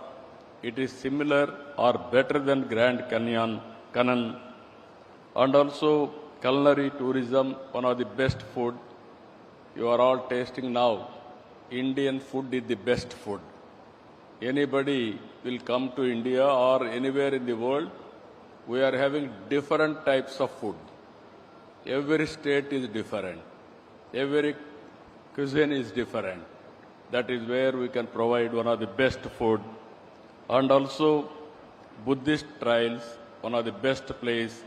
it is similar or better than Grand Canyon, and also culinary tourism, one of the best food. You are all tasting now. Indian food is the best food. Anybody will come to India or anywhere in the world, we are having different types of food. Every state is different. Every cuisine is different. That is where we can provide one of the best food. And also Buddhist trails, one of the best place,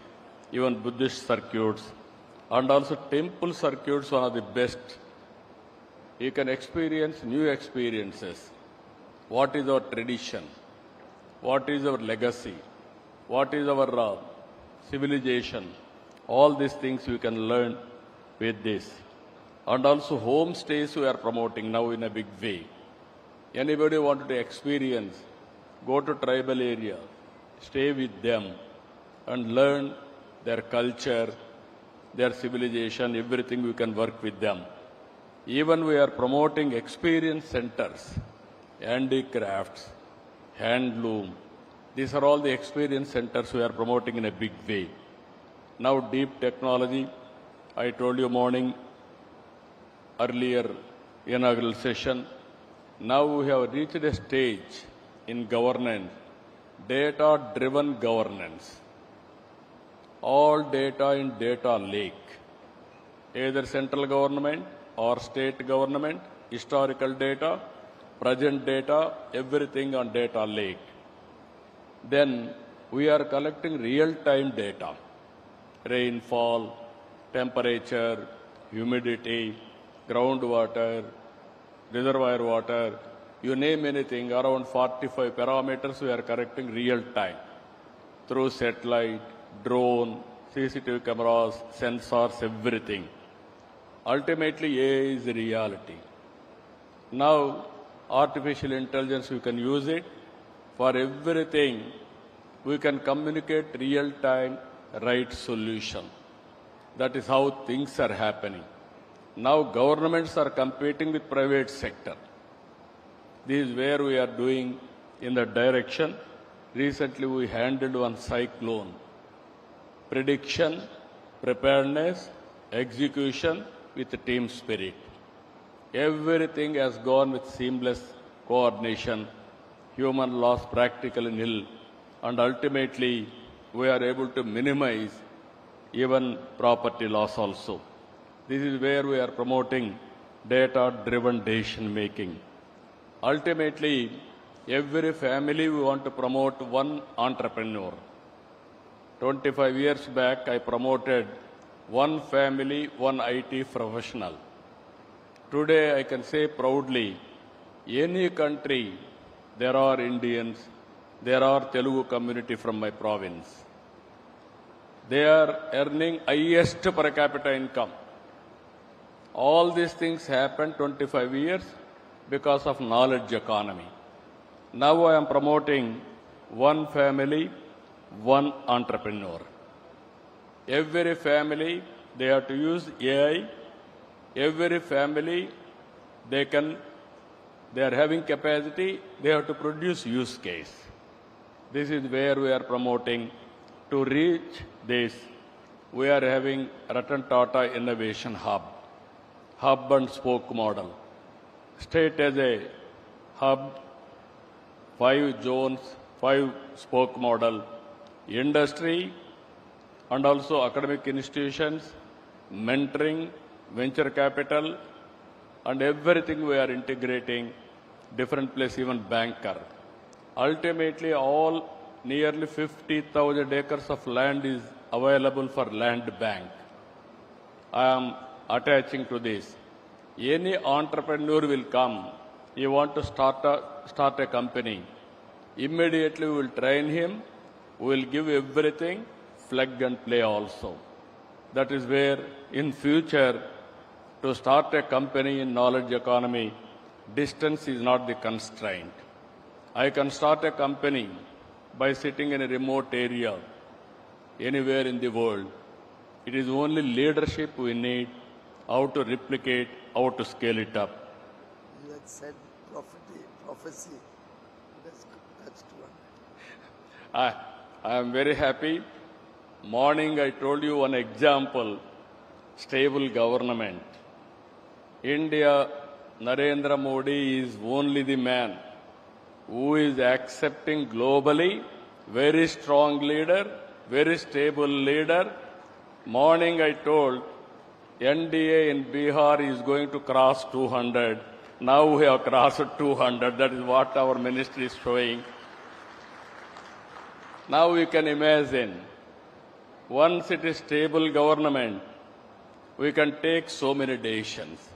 even Buddhist circuits. And also temple circuits, one of the best. You can experience new experiences. What is our tradition? What is our legacy? What is our civilization? All these things we can learn with this. And also homestays we are promoting now in a big way. Anybody wanted to experience, go to tribal area, stay with them and learn their culture, their civilization, everything we can work with them. Even we are promoting experience centers, handicrafts, handloom. These are all the experience centers we are promoting in a big way. Now deep technology, I told you morning, earlier inaugural session. Now we have reached a stage in governance, data-driven governance. All data in data lake, either central government or state government, historical data, present data, everything on data lake. Then we are collecting real-time data, rainfall, temperature, humidity, groundwater, reservoir water, you name anything, around 45 parameters we are collecting real-time through satellite, drone, CCTV cameras, sensors, everything. Ultimately, AI is the reality. Now, artificial intelligence, we can use it for everything. We can communicate real-time, right solution. That is how things are happening. Now, governments are competing with private sector. This is where we are doing in that direction. Recently, we handled one cyclone. Prediction, preparedness, execution with team spirit. Everything has gone with seamless coordination. Human loss practically nil. And ultimately, we are able to minimize even property loss also. This is where we are promoting data-driven decision-making. Ultimately, every family we want to promote one entrepreneur. 25 years back, I promoted one family, one IT professional. today I can say proudly, any country, there are Indians, there are Telugu community from my province. They are earning highest per capita income. All these things happened 25 years because of knowledge economy. Now I am promoting one family, one entrepreneur. Every family, they have to use AI. Every family, they are having capacity, they have to produce use case. This is where we are promoting. To reach this, we are having Ratan Tata Innovation Hub and spoke model. State as a hub, 5 zones, 5 spoke model, industry and also academic institutions, mentoring, venture capital, and everything we are integrating, different place, even banker. Ultimately, all nearly 50,000 acres of land is available for land bank. I am attaching to this. Any entrepreneur will come, he want to start a company. Immediately we will train him, we will give everything, plug and play also. That is where in future, to start a company in knowledge economy, distance is not the constraint. I can start a company by sitting in a remote area, anywhere in the world. It is only leadership we need, how to replicate, how to scale it up. You had said prophecy. That's 200. I am very happy. Morning I told you one example, stable government. India, Narendra Modi is only the man who is accepting globally, very strong leader, very stable leader. Morning I told NDA in Bihar is going to cross 200. Now we have crossed 200. That is what our ministry is showing. Now you can imagine, once it is stable government, we can take so many decisions.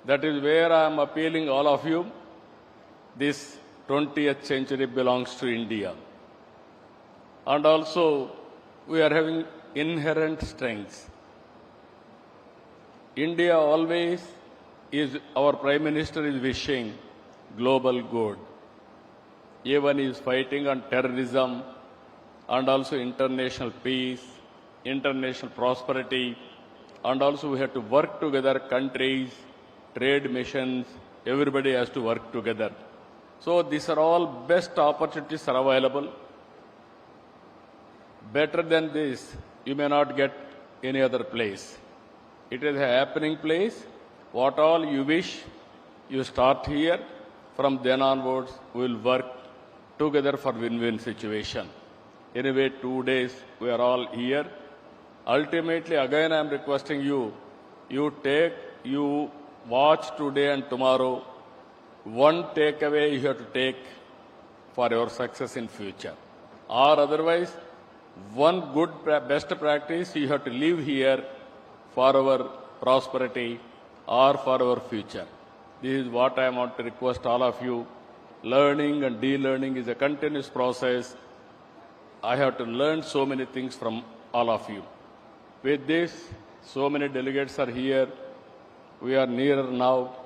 That is where I am appealing all of you. This 20th century belongs to India. And also, we are having inherent strengths. India always is, our Prime Minister is wishing global good. Even he is fighting on terrorism and also international peace, international prosperity, and also we have to work together, countries, trade missions, everybody has to work together. So these are all best opportunities are available. Better than this, you may not get any other place. It is a happening place. What all you wish, you start here. From then onwards, we will work together for win-win situation. Anyway, 2 days, we are all here. Ultimately, again, I am requesting you, you watch today and tomorrow. One takeaway you have to take for your success in future. Or otherwise, one good best practice you have to live here for our prosperity or for our future. This is what I want to request all of you. Learning and de-learning is a continuous process. I have to learn so many things from all of you. With this, so many delegates are here. We are nearer now.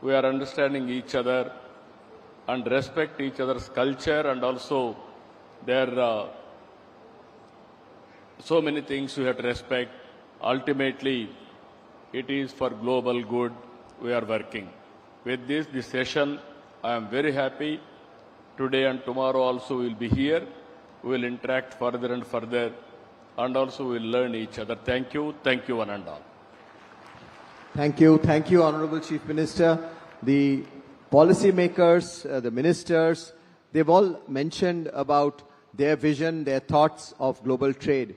We are understanding each other and respect each other's culture, and also there are so many things we have to respect. Ultimately, it is for global good we are working. With this session, I am very happy. Today and tomorrow also we will be here. We will interact further and further, and also we will learn each other. Thank you one and all. Thank you, Honorable Chief Minister. The policymakers, the ministers, they've all mentioned about their vision, their thoughts of global trade.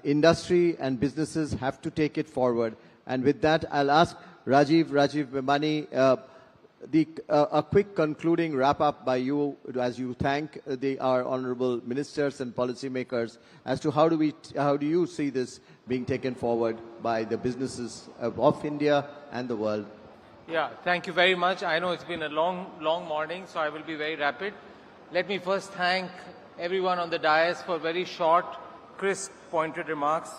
Industry and businesses have to take it forward. And with that, I'll ask Rajiv Bhimani, a quick concluding wrap-up by you as you thank our honorable ministers and policymakers as to how do you see this being taken forward by the businesses of India and the world. Yeah, thank you very much. I know it's been a long morning, so I will be very rapid. Let me first thank everyone on the dais for very short, crisp, pointed remarks.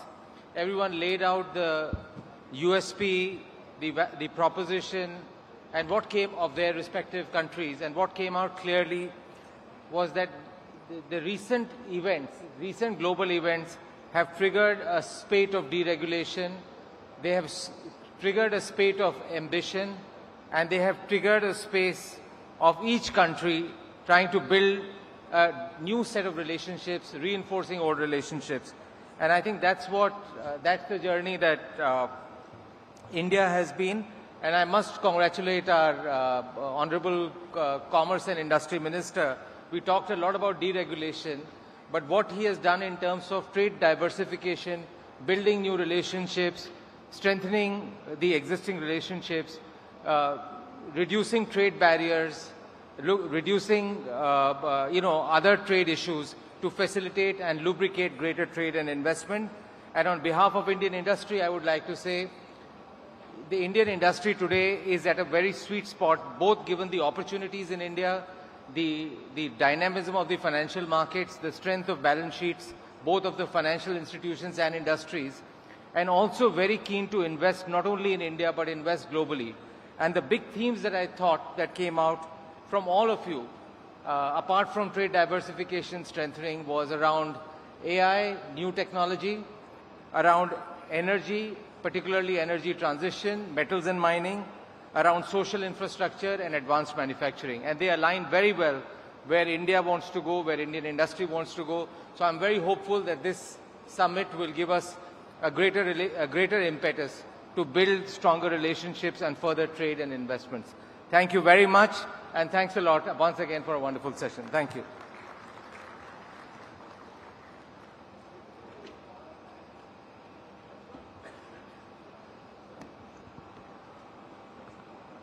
Everyone laid out the USP, the proposition, and what came of their respective countries. And what came out clearly was that the recent events, recent global events, have triggered a spate of deregulation. They have triggered a spate of ambition, and they have triggered a space of each country trying to build a new set of relationships, reinforcing old relationships. And I think that's that's the journey that India has been. And I must congratulate our Honorable Commerce and Industry Minister. We talked a lot about deregulation, but what he has done in terms of trade diversification, building new relationships, strengthening the existing relationships, reducing trade barriers, reducing other trade issues to facilitate and lubricate greater trade and investment. And on behalf of Indian industry, I would like to say the Indian industry today is at a very sweet spot, both given the opportunities in India, the dynamism of the financial markets, the strength of balance sheets, both of the financial institutions and industries, and also very keen to invest not only in India but invest globally. And the big themes that I thought that came out from all of you, apart from trade diversification strengthening, was around AI, new technology, around energy, particularly energy transition, metals and mining, around social infrastructure and advanced manufacturing. And they align very well where India wants to go, where Indian industry wants to go. So I'm very hopeful that this summit will give us a greater impetus to build stronger relationships and further trade and investments. Thank you very much, and thanks a lot once again for a wonderful session. Thank you.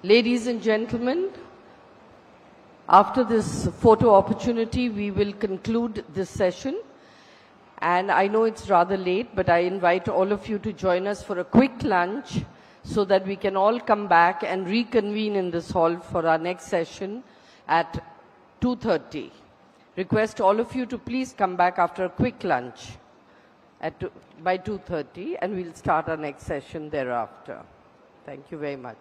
Ladies and gentlemen, after this photo opportunity, we will conclude this session. And I know it's rather late, but I invite all of you to join us for a quick lunch so that we can all come back and reconvene in this hall for our next session at 2:30. Request all of you to please come back after a quick lunch by 2:30, and we'll start our next session thereafter. Thank you very much.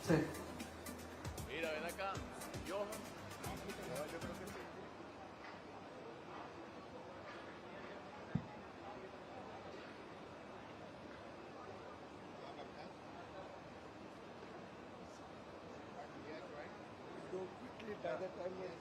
Mira, ven acá. Johan. Yo creo que sí. Go quickly by the time it's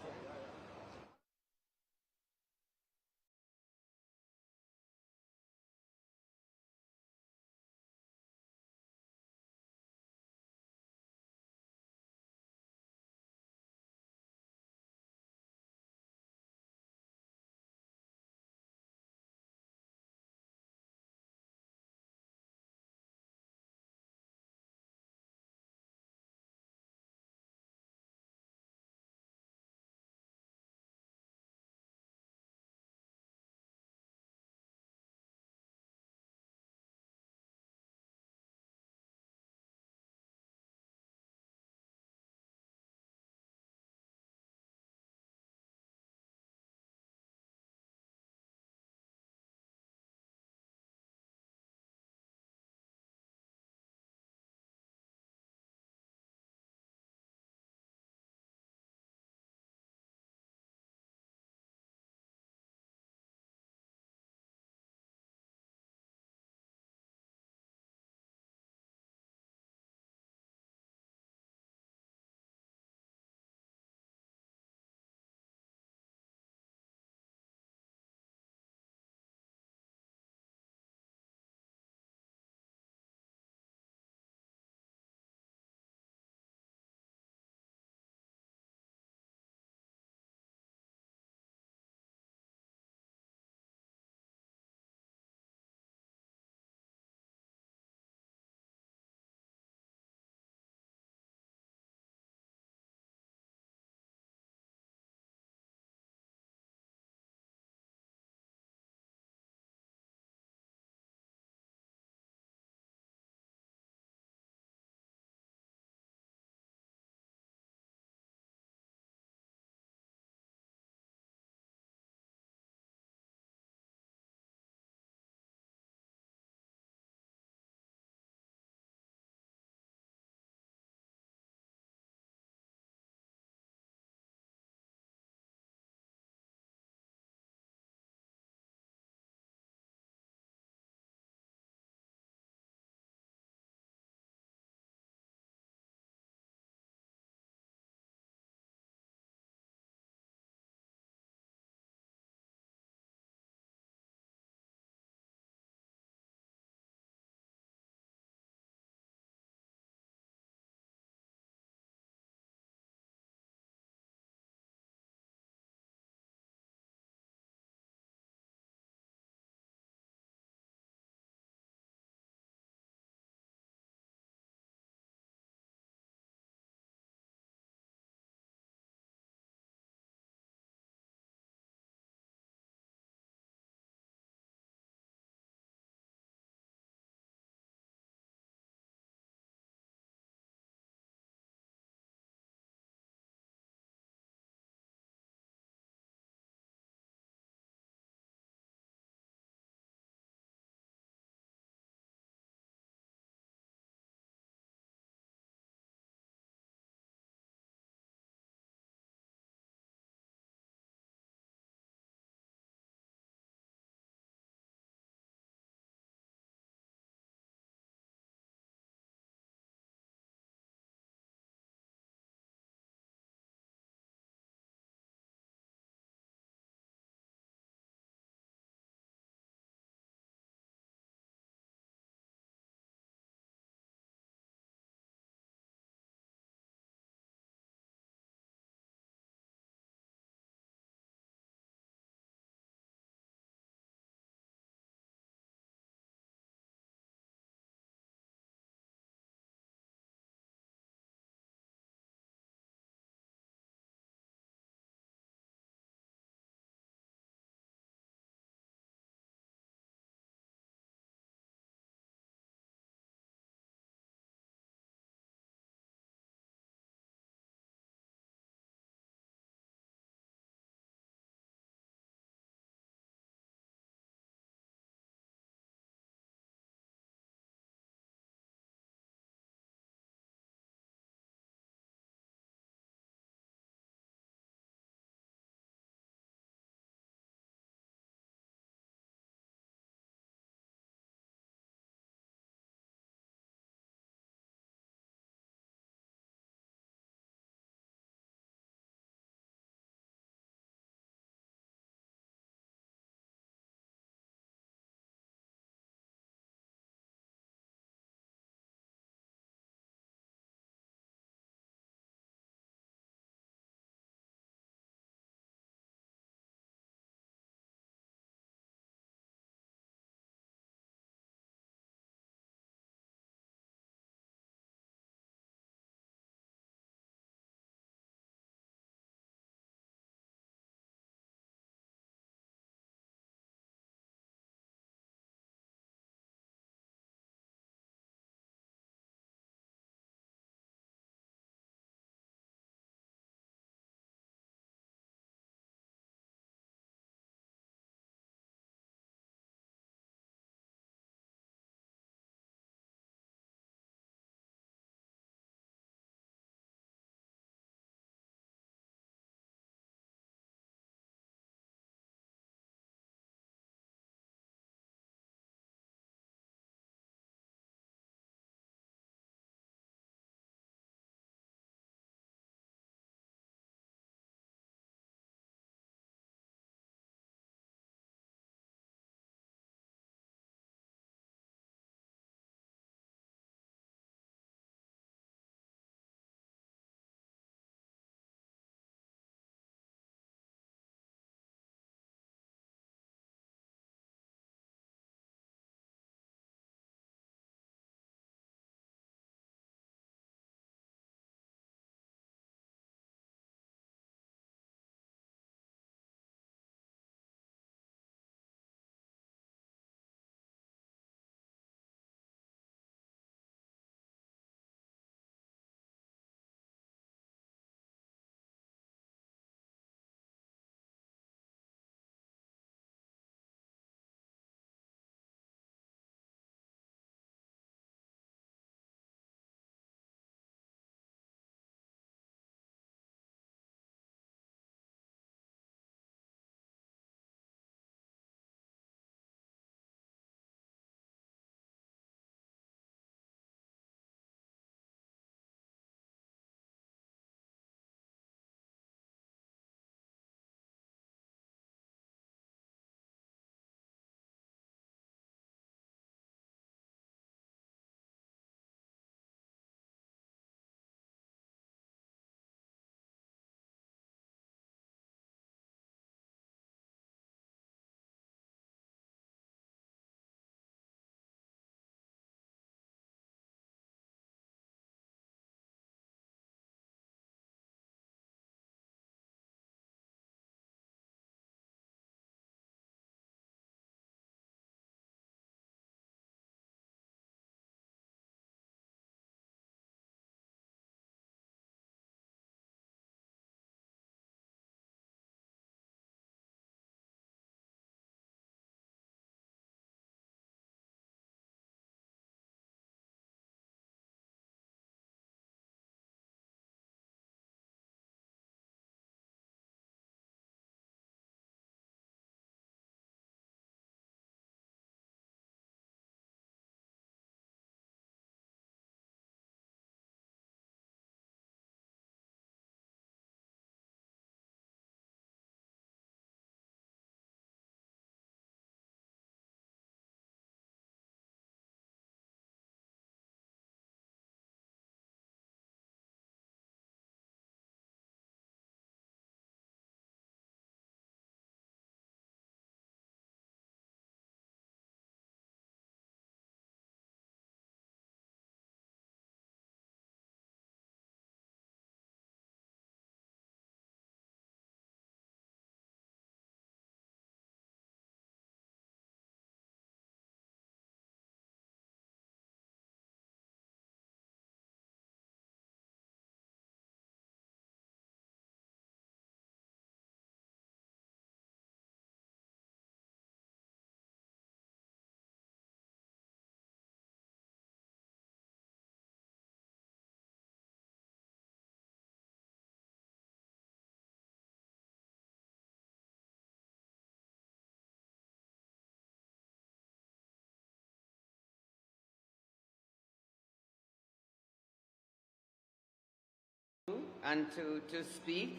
and to speak.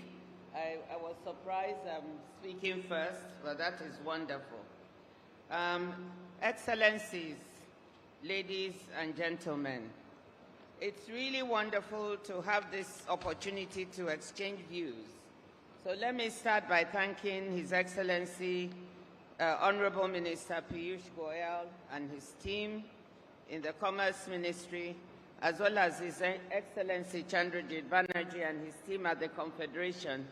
I was surprised I'm speaking first, but that is wonderful. Excellencies, ladies and gentlemen, it's really wonderful to have this opportunity to exchange views. So let me start by thanking His Excellency, Honorable Minister Piyush Goyal and his team in the Commerce Ministry, as well as His Excellency Chandrajit Banerjee and his team at the Confederation